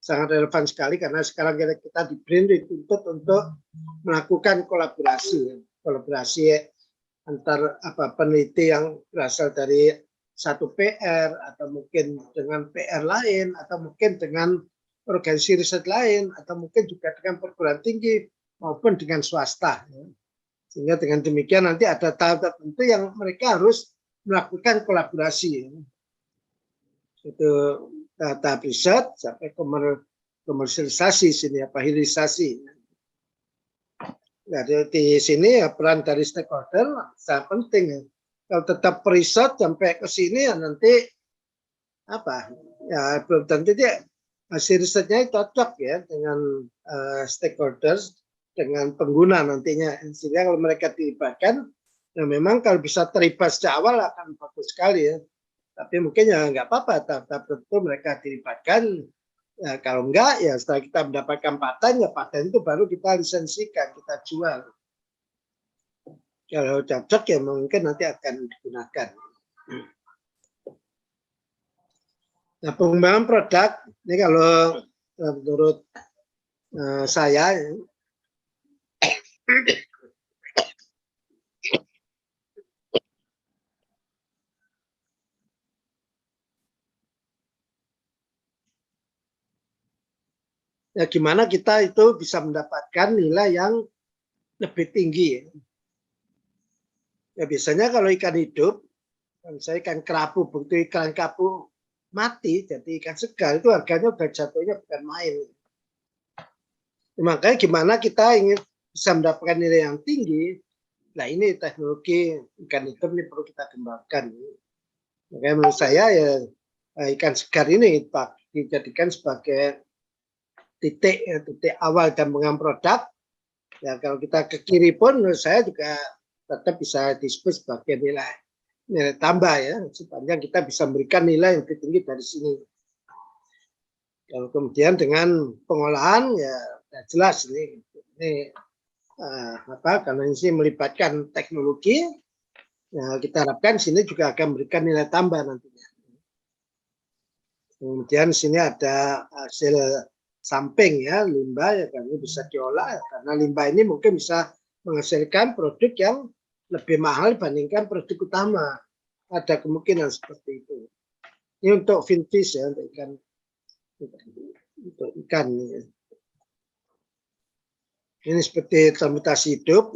sangat relevan sekali karena sekarang kita di print dituntut untuk melakukan kolaborasi antar peneliti yang berasal dari satu PR atau mungkin dengan PR lain atau mungkin dengan organisasi riset lain atau mungkin juga dengan perguruan tinggi maupun dengan swasta. Sehingga dengan demikian nanti ada tahap tertentu yang mereka harus melakukan kolaborasi. Itu tahap riset sampai komersialisasi sini, hilirisasi. Nah, di sini peran dari stakeholder sangat penting. Kalau tetap riset sampai ke sini ya nanti belum tentu dia hasil risetnya cocok ya dengan stakeholders, dengan pengguna nantinya. Sehingga kalau mereka dilibatkan, ya memang kalau bisa terlibat sejak awal akan bagus sekali ya. Tapi mungkin ya nggak apa-apa, tahap tertentu mereka dilibatkan. Ya, kalau enggak, ya setelah kita mendapatkan paten, ya paten itu baru kita lisensikan, kita jual. Kalau cocok ya mungkin nanti akan digunakan. Nah, pengembangan produk ini kalau menurut saya ya gimana kita itu bisa mendapatkan nilai yang lebih tinggi. Ya biasanya kalau ikan hidup, saya ikan kerapu, begitu ikan kerapu mati jadi ikan segar itu harganya udah jatuhnya bukan main. Makanya gimana kita ingin bisa mendapatkan nilai yang tinggi, nah ini teknologi ikan hidup ini perlu kita kembangkan. Makanya menurut saya ya ikan segar ini dijadikan sebagai titik awal dan pengembangan produk. Ya kalau kita ke kiri pun menurut saya juga tetap bisa disebut sebagai nilai tambah ya, sepanjang kita bisa memberikan nilai yang lebih tinggi dari sini. Kalau kemudian dengan pengolahan ya jelas ini karena ini melibatkan teknologi, ya kita harapkan sini juga akan memberikan nilai tambah nantinya. Kemudian sini ada hasil samping ya, limbah ya kan ini bisa diolah karena limbah ini mungkin bisa menghasilkan produk yang lebih mahal dibandingkan produk utama. Ada kemungkinan seperti itu. Ini untuk finfish ya, untuk ikan. Untuk ikan. Ya. Ini seperti fermentasi hidup.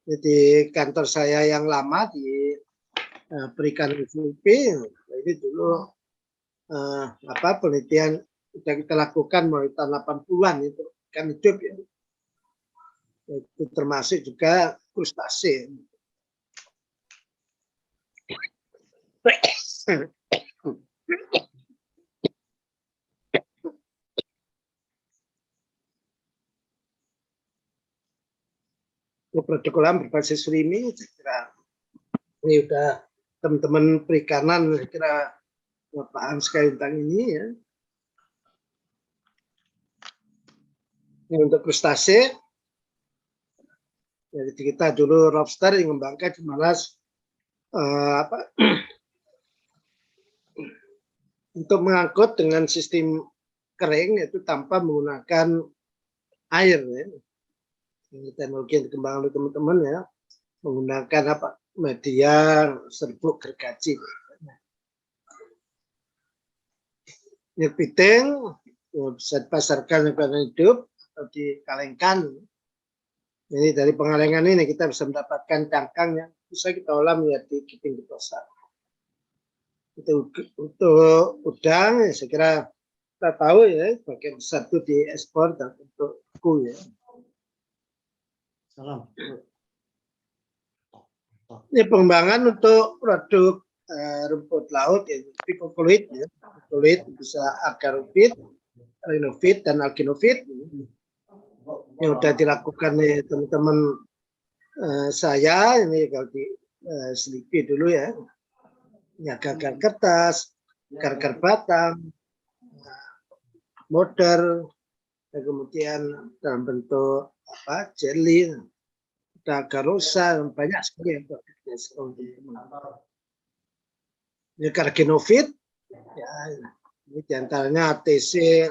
Ini di kantor saya yang lama di perikanan Filipina. Ini dulu penelitian sudah kita lakukan mulai tahun 80-an itu ikan hidup ya. Itu termasuk juga krustase. produk olahan berbasis surimi. Saya kira ini udah teman-teman perikanan saya kira paham sekali tentang ini ya. Ini untuk krustase. Jadi kita dulu lobster yang mengembangkan di mana untuk mengangkut dengan sistem kering yaitu tanpa menggunakan air ya. Ini teknologi yang dikembangkan oleh teman-teman ya, menggunakan media serbuk gergaji. Ini piting bisa dipasarkan dengan hidup atau dikalengkan. Ini dari pengalengan ini kita bisa mendapatkan cangkang yang bisa kita olah menjadi kepiting getosa. Itu untuk udang, ya, saya kira kita tahu ya, bagian besar itu diekspor dan untuk kuku ya. Salam. Ini pengembangan untuk produk rumput laut ya, picocolloid ya, picocolloid bisa agarofit, rhinofit dan alginofit. Yang sudah dilakukan nih teman-teman saya ini kalau di selipi dulu ya. Ya gagar kertas, gagar batang, modern, dan kemudian dalam bentuk jelly, garusa, banyak sekali yang ini carcinofit, ya, ini diantaranya ATC,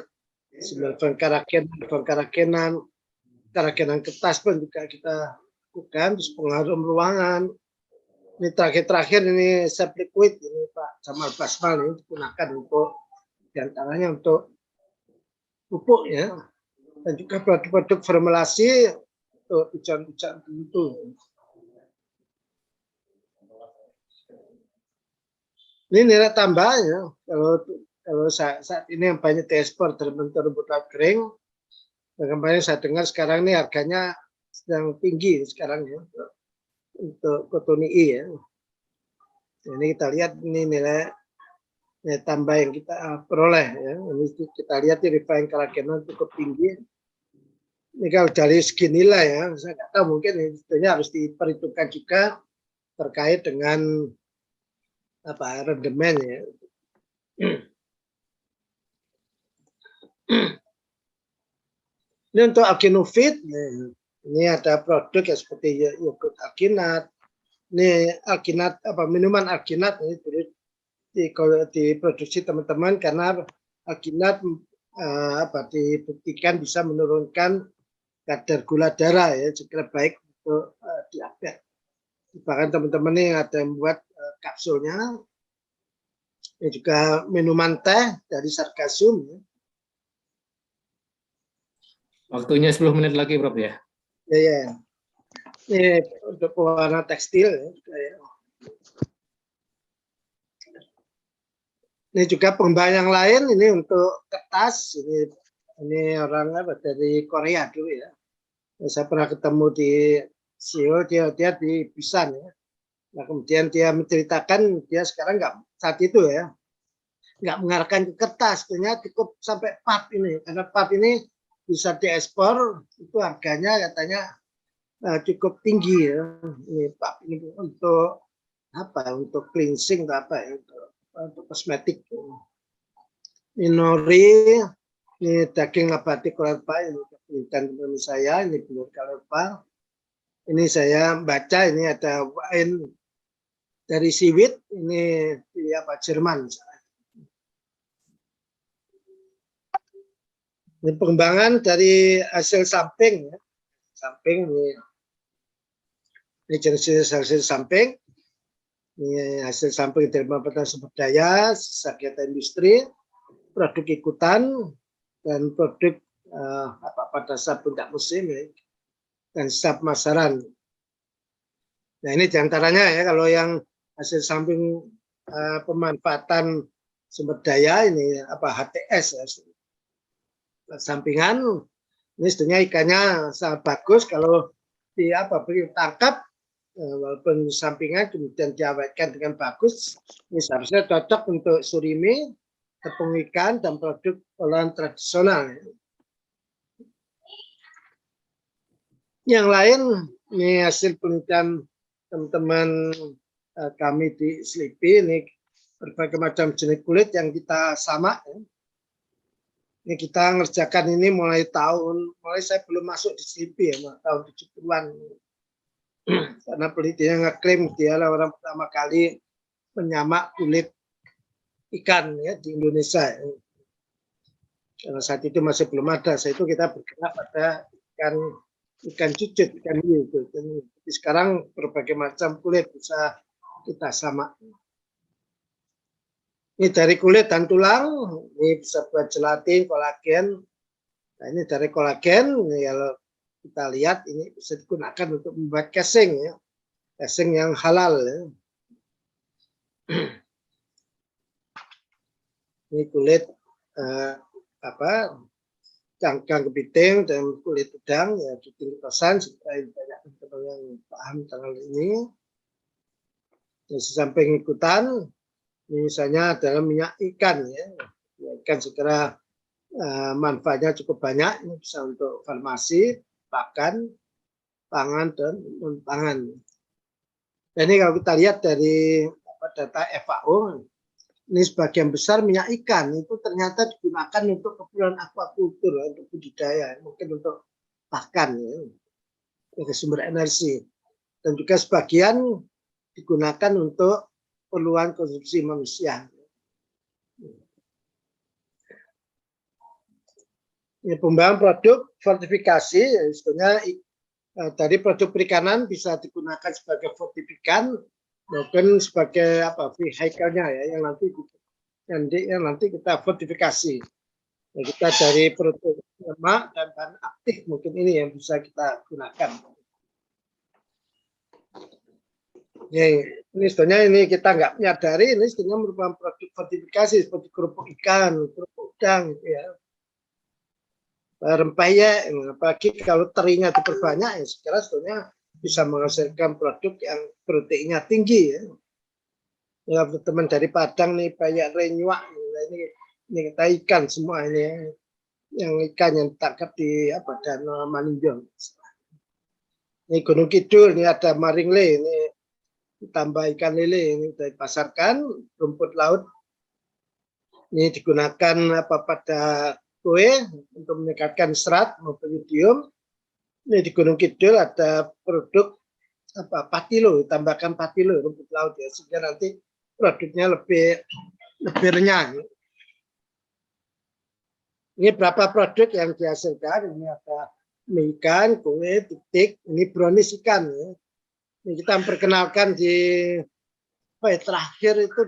karakenan kertas pun juga kita lakukan, terus pengharum ruangan. Ini terakhir ini sep liquid ini Pak Jamal Basmal ini digunakan untuk diantaranya untuk pupuk ya, dan juga produk-produk formulasi untuk tujuan-tujuan tertentu. Ini nilai tambah ya, kalau saat ini yang banyak diekspor dalam bentuk rumput laut kering. Kemarin saya dengar sekarang ini harganya sedang tinggi sekarang ya untuk kotoni ya. Ini kita lihat ini nilai tambah yang kita peroleh ya. Ini kita lihat di refined karakenan cukup tinggi. Ini kalau dari segi nilai ya, saya nggak tahu mungkin ini harus diperhitungkan juga terkait dengan rendemen ya. Ini untuk alginofit, ini ada produk yang seperti yogurt alginat. Ini alginat minuman alginat ini diproduksi teman-teman karena alginat dibuktikan bisa menurunkan kadar gula darah ya, segera baik untuk diabetes. Bahkan teman-teman ini ada yang membuat kapsulnya. Ini juga minuman teh dari sargasum ya. Waktunya 10 menit lagi, Prof ya. Ya. Ini untuk pewarna tekstil ya. Ini juga pengembangan yang lain ini untuk kertas. Ini orang dari Korea dulu ya. Saya pernah ketemu di Seoul, dia di Busan ya. Nah, kemudian dia menceritakan dia sekarang saat itu ya nggak mengarahkan ke kertas, ternyata cukup sampai pap ini, karena pap ini bisa diekspor, itu harganya katanya cukup tinggi ya. Ini pap ini untuk untuk cleansing atau ya, untuk kosmetik. Ini nori, ini daging nabati kolerpa, ini penelitian teman saya, ini benar kolerpa. Ini saya baca ini ada wine dari siwit, ini di Jerman. Ini pengembangan dari hasil samping ya. Samping ini jenis hasil samping. Ini hasil samping dari pemanfaatan sumber daya, sisa kegiatan industri, produk ikutan, dan produk pada saat puncak musim ya, dan sisa pemasaran. Nah ini diantaranya ya, kalau yang hasil samping pemanfaatan sumber daya ini HTS ya, sampingan ini sebenarnya ikannya sangat bagus kalau beri tangkap walaupun sampingan kemudian diawetkan dengan bagus, ini seharusnya cocok untuk surimi, tepung ikan dan produk olahan tradisional. Yang lain ini hasil penelitian teman-teman kami di SLIPI, ini berbagai macam jenis kulit yang kita sama. Ini kita ngerjakan ini mulai saya belum masuk di SLIPI ya, tahun 70-an. Karena penelitian ngeklaim dia lah orang pertama kali menyamak kulit ikan ya di Indonesia. Karena saat itu masih belum ada, saat itu kita bergerak pada ikan cucut, ikan hiu. Tapi sekarang berbagai macam kulit bisa kita sama. Ini dari kulit dan tulang, ini bisa buat gelatin, kolagen. Nah, ini dari kolagen, ini kalau kita lihat ini bisa digunakan untuk membuat casing ya, casing yang halal ya. Ini kulit cangkang kepiting dan kulit udang ya, cuting kosan supaya banyak teman yang paham tentang ini. Yang samping ikutan, ini misalnya adalah minyak ikan ya, ikan segera manfaatnya cukup banyak, ini bisa untuk farmasi, pakan, pangan dan non pangan. Dan ini kalau kita lihat dari data FAO, ini sebagian besar minyak ikan itu ternyata digunakan untuk keperluan aquacultur, untuk budidaya, mungkin untuk pakan, ya, sebagai sumber energi, dan juga sebagian digunakan untuk keperluan konsumsi manusia. Ini pengembangan produk fortifikasi, sebetulnya dari produk perikanan bisa digunakan sebagai fortifikan maupun sebagai vehicle-nya ya, yang nanti kita fortifikasi. Ya, kita dari produk lemak dan bahan aktif mungkin ini yang bisa kita gunakan. Ya, ini sebenarnya ini kita nggak menyadari, ini sebenarnya merupakan produk fortifikasi seperti kerupuk ikan, kerupuk udang, gitu ya. Rempeyek, apalagi kalau terinya diperbanyak, ya sekarang sebenarnya bisa menghasilkan produk yang proteinnya tinggi ya. Ya, teman dari Padang nih banyak renyuak, ini kita ikan semua ini ya. Yang ikan yang ditangkap di Danau Maninjong. Ini Gunung Kidul, ini ada maringle, ini ditambah ikan lele, ini sudah dipasarkan. Rumput laut ini digunakan pada kue untuk meningkatkan serat maupun iodium. Ini di Gunung Kidul ada produk patilo, tambahkan patilo rumput laut ya, sehingga nanti produknya lebih renyah. Ini berapa produk yang dihasilkan. Ini ada mie ikan, kue, titik, ini brownies ikan. Ya. Ini kita memperkenalkan di terakhir itu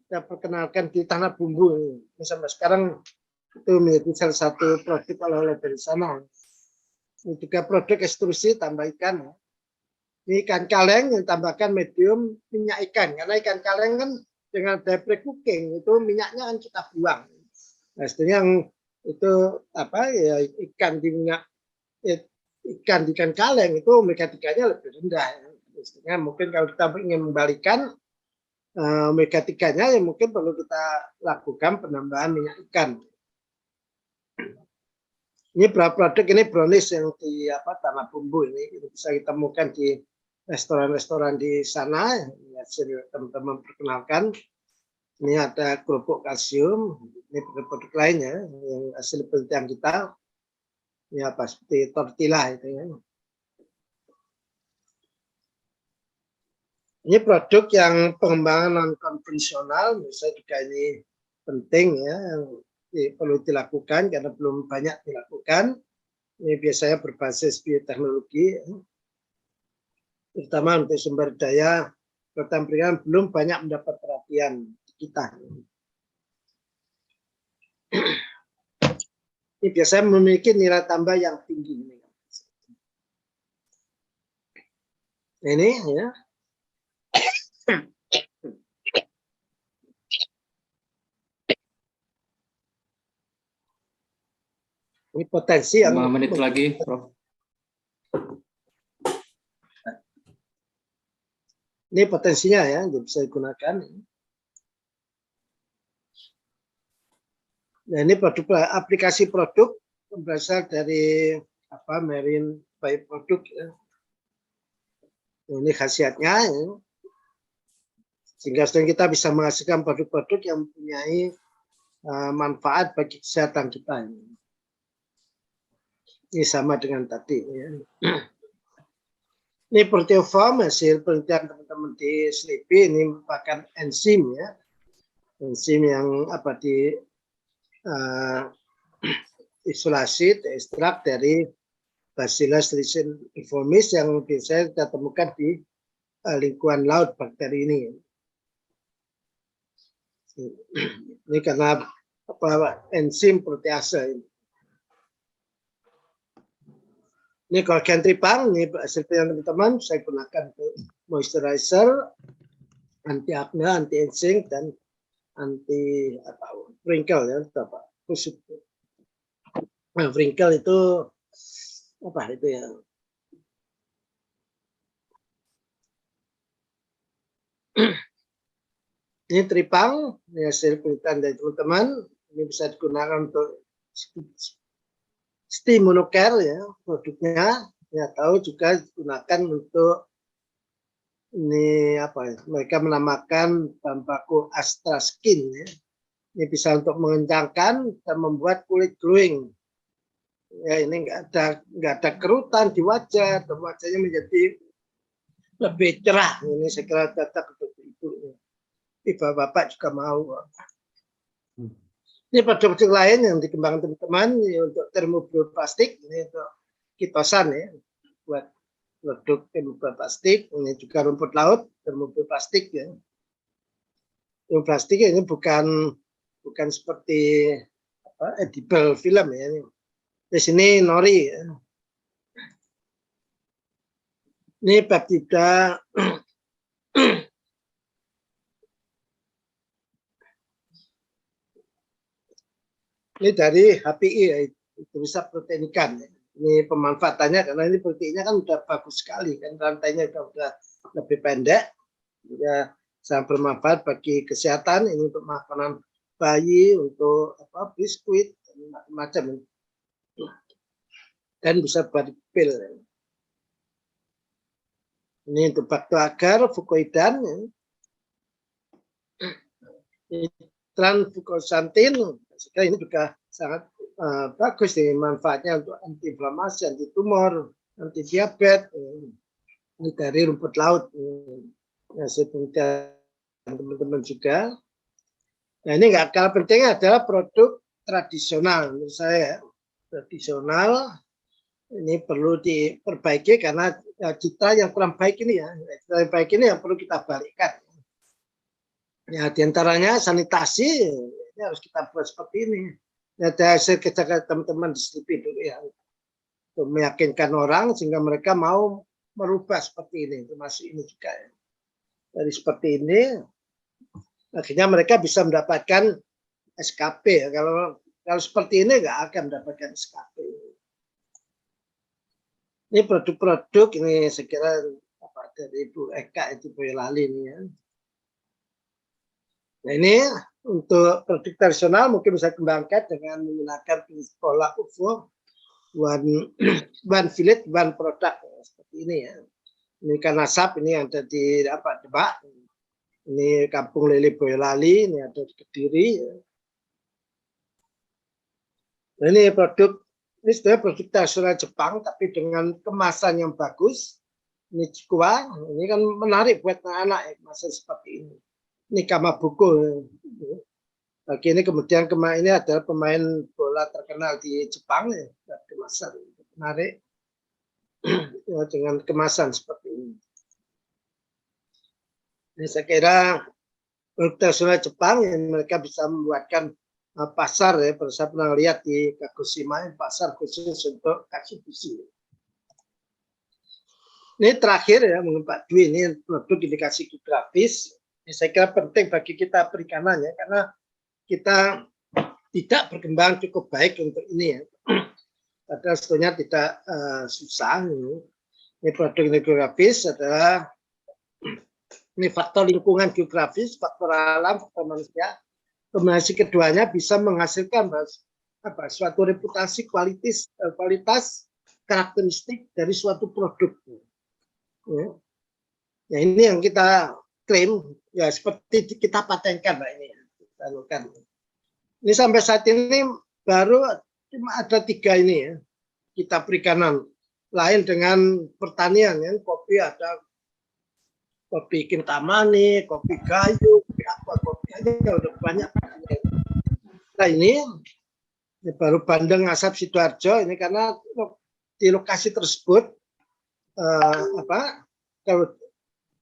kita perkenalkan di Tanah Bumbu. Ini sampai sekarang itu menjadi salah satu produk oleh-oleh dari sana. Ini juga produk ekstrusi tambah ikan. Ini ikan kaleng yang tambahkan medium minyak ikan. Karena ikan kaleng kan dengan pre cooking itu minyaknya kan kita buang. Nah, sebenarnya yang itu ya ikan di minyak ikan kaleng itu omega 3-nya lebih rendah. Sebenarnya mungkin kalau kita ingin membalikan omega 3-nya ya mungkin perlu kita lakukan penambahan minyak ikan. Ini berapa produk ini brownies yang di Tanah Bumbu ini bisa kita temukan di restoran-restoran di sana. Hasil teman-teman perkenalkan. Ini ada kerupuk kalsium, ini produk lainnya yang hasil penelitian kita. Ini seperti tortilla itu ya. Ini produk yang pengembangan non konvensional, misalnya juga ini penting ya, perlu dilakukan karena belum banyak dilakukan. Ini biasanya berbasis bioteknologi, terutama untuk sumber daya pertanian perikanan belum banyak mendapat perhatian kita. Ini biasanya memiliki nilai tambah yang tinggi. Ini ya. Ini potensi yang 5 menit lagi, Prof. Ini potensinya ya, bisa digunakan. Nah, ini aplikasi produk berasal dari marine byproduct. Ya. Ini khasiatnya, ya. Sehingga kita bisa menghasilkan produk-produk yang mempunyai manfaat bagi kesehatan kita. Ini sama dengan tadi. Ya. Ini proteoform hasil penelitian teman-teman di SLIPI, ini merupakan enzim ya, enzim yang isolasi, ekstrak dari Bacillus thuringiensis yang biasanya kita temukan di lingkungan laut bakteri ini. Ini karena enzim protease ini. Ini kolagen tripang, ini hasil penelitian teman-teman, saya gunakan untuk moisturizer, anti acne, anti aging, dan anti wrinkle ya, kusut. Nah, wrinkle itu itu ya? Ini tripang, ini hasil penelitian dari teman-teman, ini bisa digunakan untuk steam monocare ya produknya, ya tahu juga digunakan untuk ini mereka menamakan bahan baku Astra Skin ya. Ini bisa untuk mengencangkan dan membuat kulit glowing. Ya ini nggak ada kerutan di wajah, dan wajahnya menjadi lebih cerah. Ini saya kira cocok untuk itu. Bapak juga mau. Ini produk lain yang dikembangkan teman-teman untuk termobroplastik, ini untuk kitosan ya, buat produk termobroplastik. Ini juga rumput laut termobroplastik ya. Plastik ini bukan seperti edible film ya. Di sini nori. Ya. Ini peptida ini dari HPI ya, itu bisa protein ikan. Ya. Ini pemanfaatannya karena ini proteinnya kan udah bagus sekali kan, rantainya udah lebih pendek, juga sangat bermanfaat bagi kesehatan. Ini untuk makanan bayi, untuk biskuit macam-macam, dan bisa buat pil. Ya. Ini untuk bakter fukoidan, ya. Tranfukosantin, ini juga sangat bagus nih manfaatnya untuk antiinflamasi, anti tumor, anti diabetes. Ini dari rumput laut, hasil penelitian teman-teman juga. Nah ini nggak kalah pentingnya adalah produk tradisional menurut saya. Tradisional ini perlu diperbaiki karena citra yang kurang baik ini ya, citra yang baik ini yang perlu kita balikkan. Ya, diantaranya sanitasi, ini harus kita buat seperti ini. Ya, hasil kerja teman-teman di SLIPI dulu ya, untuk meyakinkan orang sehingga mereka mau merubah seperti ini, termasuk ini juga. Ya. Dari seperti ini, akhirnya mereka bisa mendapatkan SKP. Ya. Kalau seperti ini nggak akan mendapatkan SKP. Ini produk-produk ini saya kira dari Ibu Eka itu Boyolali ini ya. Nah ini untuk produk tradisional mungkin bisa kembangkan dengan menggunakan pola UFO, one village, one product seperti ini ya. Ini kan asap ini yang ada di Demak. Ini Kampung Lele Boyolali, ini ada di Kediri. Nah, ini sebenarnya produk tradisional Jepang tapi dengan kemasan yang bagus. Ini Cikua, ini kan menarik buat anak-anak ya, kemasan seperti ini. Ini Kamabuko. Lagi ini kemudian ini adalah pemain bola terkenal di Jepang ya, kemasan menarik ya, dengan kemasan seperti ini. Ini saya kira produk tradisional Jepang yang mereka bisa membuatkan pasar ya, saya pernah lihat di Kagoshima pasar khusus untuk Katsubishi. Ini terakhir ya, Pak Dwi, ini produk indikasi geografis. Ini saya kira penting bagi kita perikanannya karena kita tidak berkembang cukup baik untuk ini ya. Padahal sebetulnya tidak susah. Ini produk geografis adalah ini faktor lingkungan geografis, faktor alam, faktor manusia. Kombinasi keduanya bisa menghasilkan suatu reputasi kualitas karakteristik dari suatu produk. Ya. Ya, ini yang kita klaim, ya seperti kita patenkan, Pak, ini. Kita lakukan. Ini sampai saat ini baru cuma ada 3 ini ya, kita perikanan. Lain dengan pertanian, ya. Kopi ada kopi Kintamani, kopi Gayo, kopi apa, kopi aja udah banyak. Nah ini baru Bandeng Asap Sidoarjo ini karena di lokasi tersebut kalau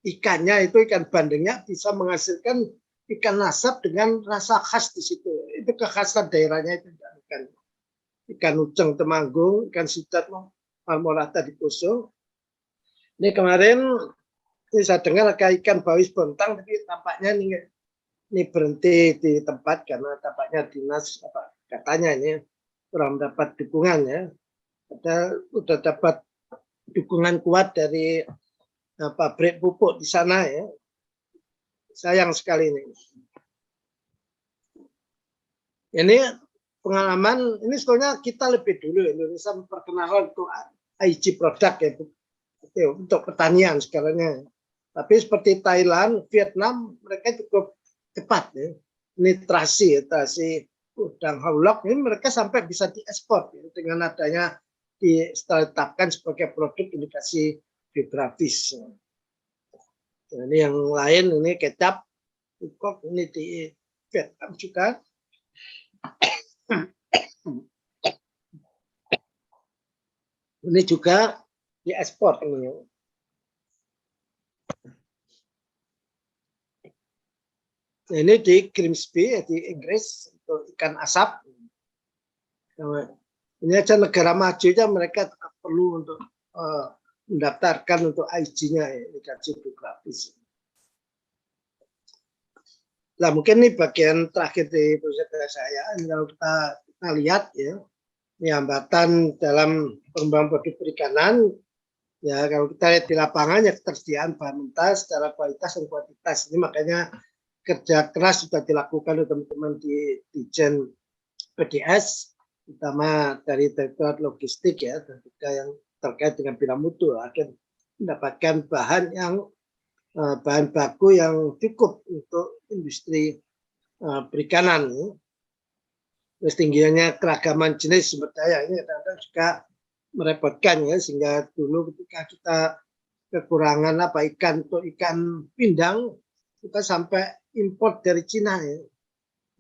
ikannya itu ikan bandengnya bisa menghasilkan ikan asap dengan rasa khas di situ. Itu kekhasan daerahnya itu ikan uceng Temanggung, ikan sidat Marmorata di Poso. Ini kemarin ini saya dengar ada ikan bawis bontang, tapi tampaknya ini berhenti di tempat karena tampaknya dinas katanya ini kurang mendapat dukungan ya. Udah dapat dukungan kuat dari pabrik pupuk di sana ya. Sayang sekali ini. Ini pengalaman ini sebetulnya kita lebih dulu Indonesia memperkenalkan untuk IG produk ya untuk pertanian sekarangnya. Tapi seperti Thailand, Vietnam, mereka cukup cepat ya. Nitrasi udang haulok ini mereka sampai bisa diekspor ya, dengan adanya ditetapkan sebagai produk indikasi geografis. Ini yang lain ini kecap, ini di Vietnam juga. Ini juga diekspor ini. Ini di Grimsby di Inggris untuk ikan asap. Ini aja negara maju aja mereka perlu untuk mendaftarkan untuk IG-nya indikasi geografis. Nah mungkin ini bagian terakhir di proyek saya. Kalau kita lihat ya, ini hambatan dalam pengembangan produk perikanan. Ya kalau kita lihat di lapangan ya ketersediaan bahan mentah secara kualitas dan kuantitas. Ini makanya kerja keras sudah dilakukan oleh teman-teman di Dijen PDS, terutama dari Direktorat Logistik ya, dan juga yang terkait dengan bina mutu agar mendapatkan bahan baku yang cukup untuk industri perikanan. Terus tingginya keragaman jenis sumber daya ini kadang-kadang juga merepotkan ya, sehingga dulu ketika kita kekurangan ikan untuk ikan pindang kita sampai import dari Cina ya.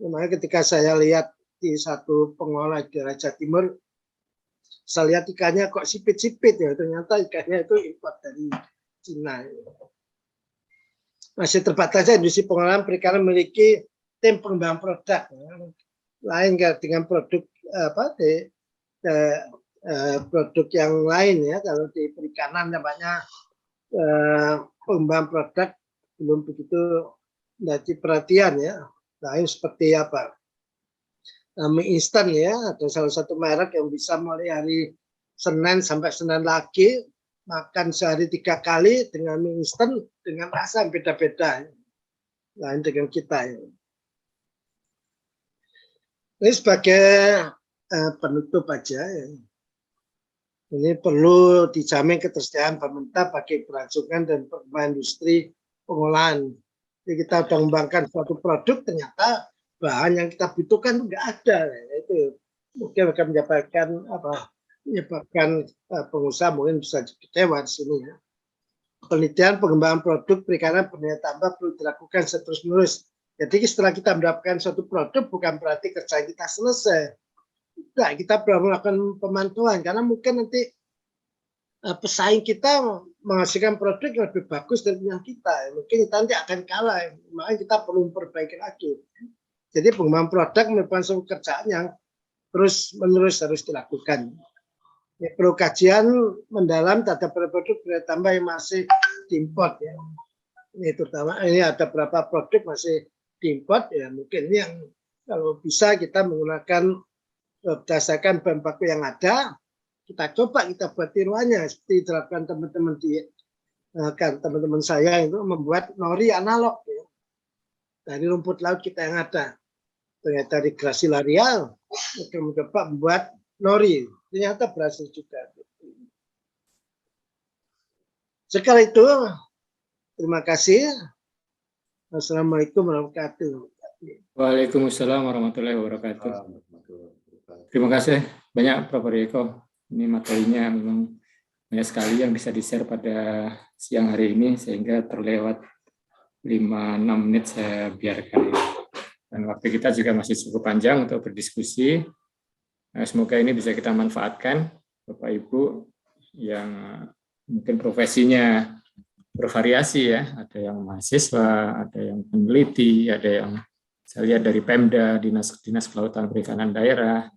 Makanya ketika saya lihat di satu pengolah di Raja Timur, saya lihat ikannya kok sipit-sipit ya, ternyata ikannya itu import dari Cina. Masih terbatasnya industri pengolahan perikanan memiliki tim pengembangan produk ya. Lain dengan produk produk yang lain ya. Kalau di perikanan namanya pengembangan produk belum begitu menjadi perhatian ya. Lain seperti mie instan ya, ada salah satu merek yang bisa mulai hari Senin sampai Senin lagi makan sehari 3 kali dengan mie instan dengan rasa yang beda-beda. Lain dengan kita ya. Ini sebagai penutup aja ya. Ini perlu dijamin ketersediaan bahan mentah bagi kelangsungan dan perkembangan industri pengolahan. Jadi kita sudah mengembangkan suatu produk, ternyata bahan yang kita butuhkan nggak ada. Itu mungkin akan menyebabkan pengusaha mungkin bisa kecewa di sini. Ya. Penelitian pengembangan produk perikanan bernilai tambah perlu dilakukan terus-menerus. Jadi setelah kita mendapatkan suatu produk bukan berarti kerja kita selesai. Nah, kita perlu melakukan pemantauan karena mungkin nanti pesaing kita menghasilkan produk yang lebih bagus dari yang kita. Mungkin kita nanti akan kalah, makanya kita perlu memperbaiki lagi. Jadi pengembangan produk merupakan suatu kerjaan yang terus-menerus harus dilakukan. Ya, perlu kajian mendalam terhadap produk bernilai tambah yang masih diimport. Ya. Ini terutama ini ada beberapa produk masih diimport, ya mungkin ini yang kalau bisa kita menggunakan berdasarkan bahan baku yang ada. Kita coba kita buat tiruannya seperti dilakukan teman-teman saya itu membuat nori analog ya. Dari rumput laut kita yang ada. Ternyata dari Gracilaria kita mencoba membuat nori, ternyata berhasil juga. Sekali itu, terima kasih. Wassalamualaikum warahmatullahi wabarakatuh. Waalaikumsalam warahmatullahi wabarakatuh. Terima kasih banyak Prof. Eko. Ini materinya memang banyak sekali yang bisa di-share pada siang hari ini, sehingga terlewat 5-6 menit saya biarkan. Dan waktu kita juga masih cukup panjang untuk berdiskusi. Nah, semoga ini bisa kita manfaatkan, Bapak Ibu, yang mungkin profesinya bervariasi ya. Ada yang mahasiswa, ada yang peneliti, ada yang saya lihat dari Pemda, Dinas Kelautan Perikanan Daerah,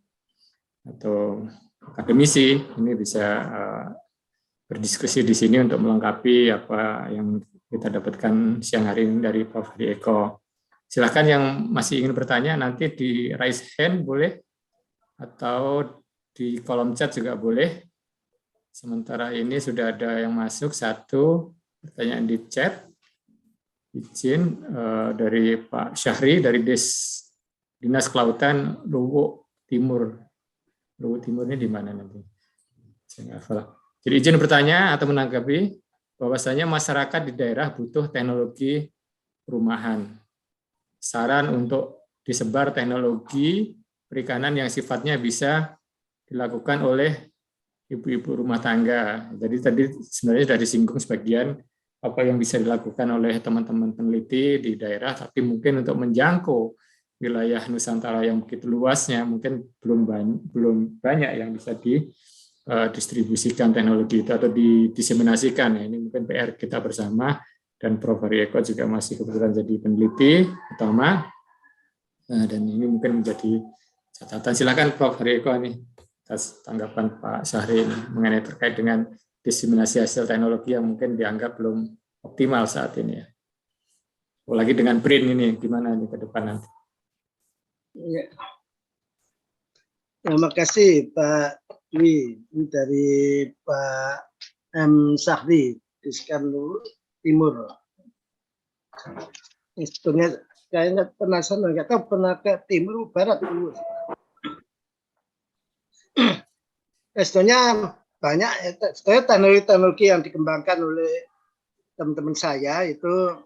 atau akademisi. Ini bisa berdiskusi di sini untuk melengkapi apa yang kita dapatkan siang hari ini dari Prof. Eko. Silakan yang masih ingin bertanya nanti di raise hand boleh, atau di kolom chat juga boleh. Sementara ini sudah ada yang masuk satu pertanyaan di chat. Izin dari Pak Syahri dari Dinas Kelautan Luwu Timur. Luwu Timur ini di mana nanti? Saya nggak hafal. Jadi izin bertanya atau menanggapi bahwasanya masyarakat di daerah butuh teknologi perumahan. Saran untuk disebar teknologi perikanan yang sifatnya bisa dilakukan oleh ibu-ibu rumah tangga. Jadi tadi sebenarnya sudah disinggung sebagian apa yang bisa dilakukan oleh teman-teman peneliti di daerah, tapi mungkin untuk menjangkau wilayah Nusantara yang begitu luasnya mungkin belum banyak yang bisa didistribusikan teknologi itu atau didiseminasikan. Ini mungkin PR kita bersama, dan Prof. Eko juga masih kebetulan jadi peneliti utama. Dan ini mungkin menjadi catatan. Silakan Prof. Eko nih atas tanggapan Pak Syahri mengenai terkait dengan diseminasi hasil teknologi yang mungkin dianggap belum optimal saat ini ya. Apalagi dengan BRIN ini gimana ini ke depan nanti? Ya. Terima kasih Pak Dwi dari Pak M. Syahri di Skanlu Timur. Sebetulnya kayaknya penasaran, nggak tahu pernah ke Timur Barat dulu. Sebetulnya banyak teknologi yang dikembangkan oleh teman-teman saya itu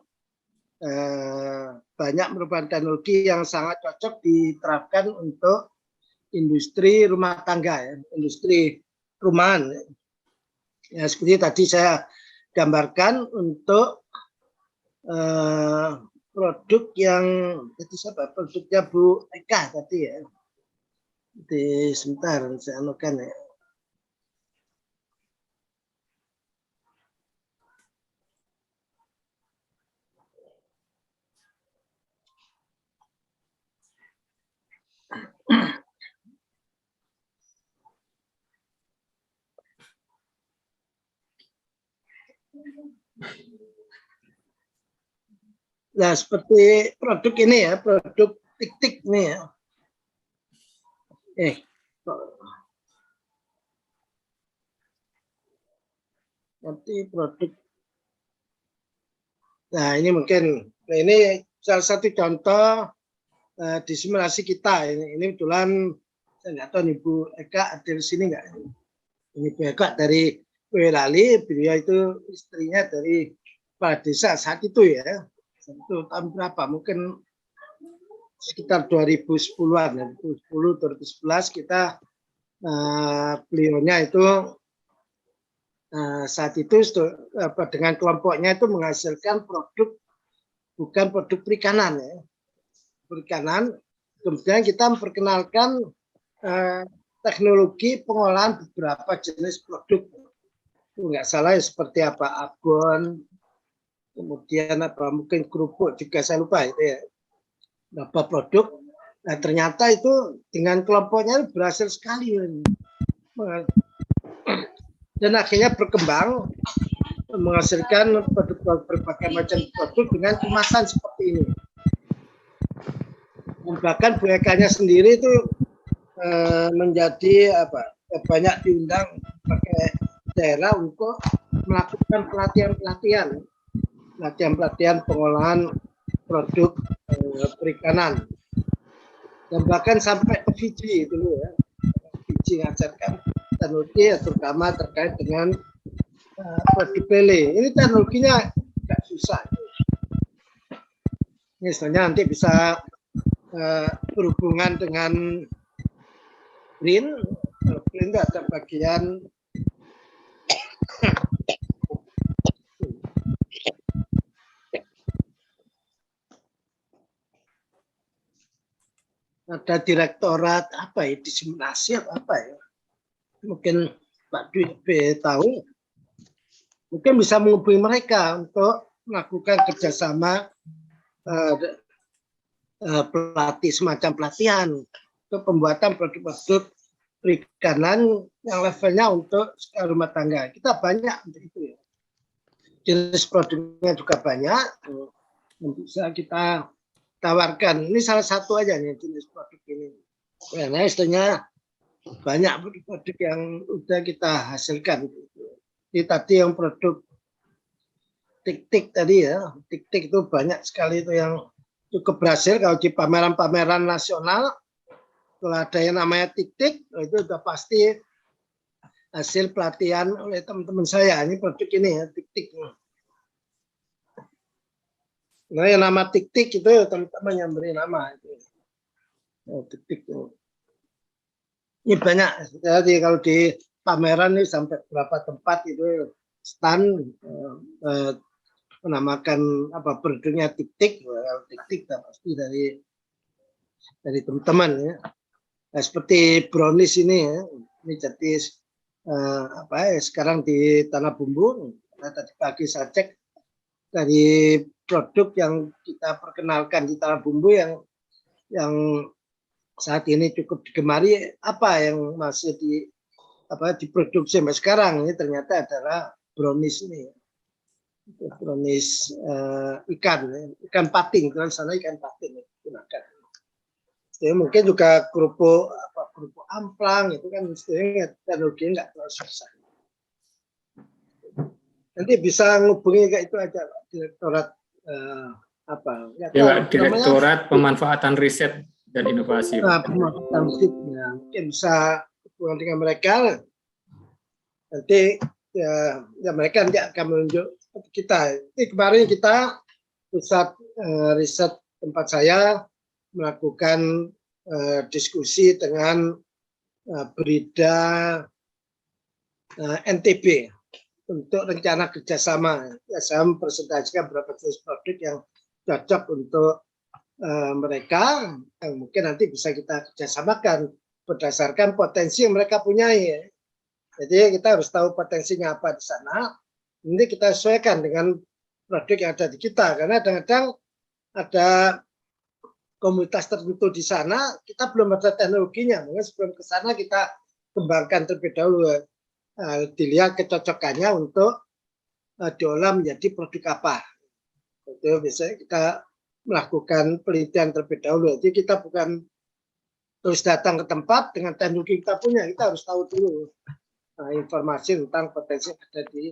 banyak merupakan teknologi yang sangat cocok diterapkan untuk industri rumah tangga, ya, industri rumahan. Ya, seperti tadi saya gambarkan untuk produk yang itu siapa? Produknya Bu Eka tadi ya. Sebentar saya anukan ya. Nah, seperti produk ini ya, produk tik-tik nih ya. Nanti produk. Nah, ini mungkin, ini salah satu contoh disimulasi kita. Ini kebetulan saya nggak tahu nih Bu Eka ada di sini nggak? Ini Bu Eka dari Boyolali, beliau itu istrinya dari kepala desa saat itu ya. Itu tahun berapa? Mungkin sekitar 2010-an, 2010-2011 kita beliaunya itu saat itu dengan kelompoknya itu menghasilkan produk, bukan produk perikanan ya, perikanan. Kemudian kita memperkenalkan teknologi pengolahan beberapa jenis produk. Nggak salah ya, seperti apa abon, kemudian apa mungkin kerupuk juga saya lupa itu ya, beberapa produk. Nah ternyata itu dengan kelompoknya berhasil sekali dan akhirnya berkembang menghasilkan berbagai macam produk dengan kemasan seperti ini. Dan bahkan Bu Eka-nya sendiri itu menjadi apa, banyak diundang pakai daerah untuk melakukan pelatihan pengolahan produk perikanan, dan bahkan sampai ke Fiji dulu ya. Fiji mengajarkan teknologi terutama terkait dengan produk lele. Ini teknologinya nggak susah. Misalnya nanti bisa berhubungan dengan BRIN. BRIN itu ada bagian ada direktorat apa ya, diseminasi apa ya, mungkin Pak Dwi tahu, mungkin bisa menghubungi mereka untuk melakukan kerjasama pelatih, semacam pelatihan untuk pembuatan produk-produk perikanan yang levelnya untuk skala rumah tangga. Kita banyak untuk itu ya. Jenis produknya juga banyak yang bisa kita tawarkan. Ini salah satu aja nih jenis produk ini. Karena istilahnya banyak produk yang udah kita hasilkan. Ini tadi yang produk tik-tik tadi ya, tik-tik itu banyak sekali itu yang cukup berhasil. Kalau di pameran-pameran nasional, kalau ada yang namanya tik-tik, itu udah pasti hasil pelatihan oleh teman-teman saya. Ini produk ini ya, tik-tik. Nah, yang nama tik-tik itu teman-teman yang beri nama itu. Oh, tik-tik. Ini banyak. Jadi kalau di pameran ini sampai berapa tempat itu stand menamakan apa produknya tik-tik. Kalau tik-tik pasti dari teman-teman ya. Nah, seperti brownies ini ya. Ini jadi apa ya, sekarang di Tanah Bumbu. Nah, tadi pagi saya cek dari produk yang kita perkenalkan di Tanah Bumbu yang saat ini cukup digemari, apa yang masih diproduksi sampai sekarang ini ternyata adalah brownies ini, brownies ikan patin, kalau sana ikan patin digunakan. Jadi mungkin juga kerupuk amplang itu kan istilahnya teknologi nggak terlalu susah. Nanti bisa menghubungi kayak itu aja, direktorat apa? Ya, Direktorat Pemanfaatan Riset dan Inovasi. Pemanfaatan riset, ya. Mungkin bisa hubungan dengan mereka. Nanti ya mereka nanti akan menunjuk kita. Ini kemarin kita pusat riset tempat saya melakukan diskusi dengan Brida NTB untuk rencana kerjasama. Ya, saya mempresentasikan beberapa jenis produk yang cocok untuk mereka, yang mungkin nanti bisa kita kerjasamakan berdasarkan potensi yang mereka punyai. Jadi kita harus tahu potensinya apa di sana, nanti kita sesuaikan dengan produk yang ada di kita. Karena kadang-kadang ada komunitas tertentu di sana, kita belum ada teknologinya. Mungkin sebelum ke sana kita kembangkan terlebih dahulu, dilihat kecocokannya untuk diolah menjadi produk apa. Itu biasanya kita melakukan penelitian terlebih dahulu. Jadi kita bukan terus datang ke tempat dengan teknologi kita punya, kita harus tahu dulu informasi tentang potensi yang ada di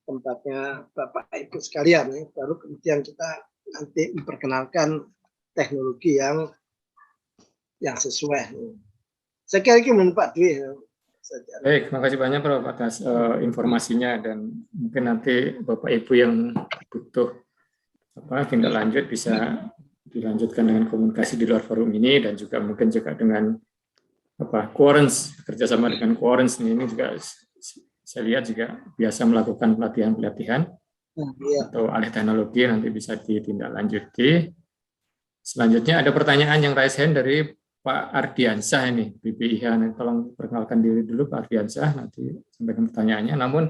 tempatnya Bapak Ibu sekalian. Baru kemudian kita nanti memperkenalkan teknologi yang sesuai. Saya kira ini Pak Dwi. Baik, terima kasih banyak Prof atas informasinya, dan mungkin nanti Bapak Ibu yang butuh tindak lanjut bisa dilanjutkan dengan komunikasi di luar forum ini, dan juga mungkin juga dengan Quarens, kerjasama dengan Quarens ini juga saya lihat juga biasa melakukan pelatihan-pelatihan atau alih teknologi, nanti bisa ditindaklanjuti. Selanjutnya ada pertanyaan yang raise hand dari Pak Ardiansyah ini, BPIH. Tolong perkenalkan diri dulu Pak Ardiansyah, nanti sampaikan pertanyaannya. Namun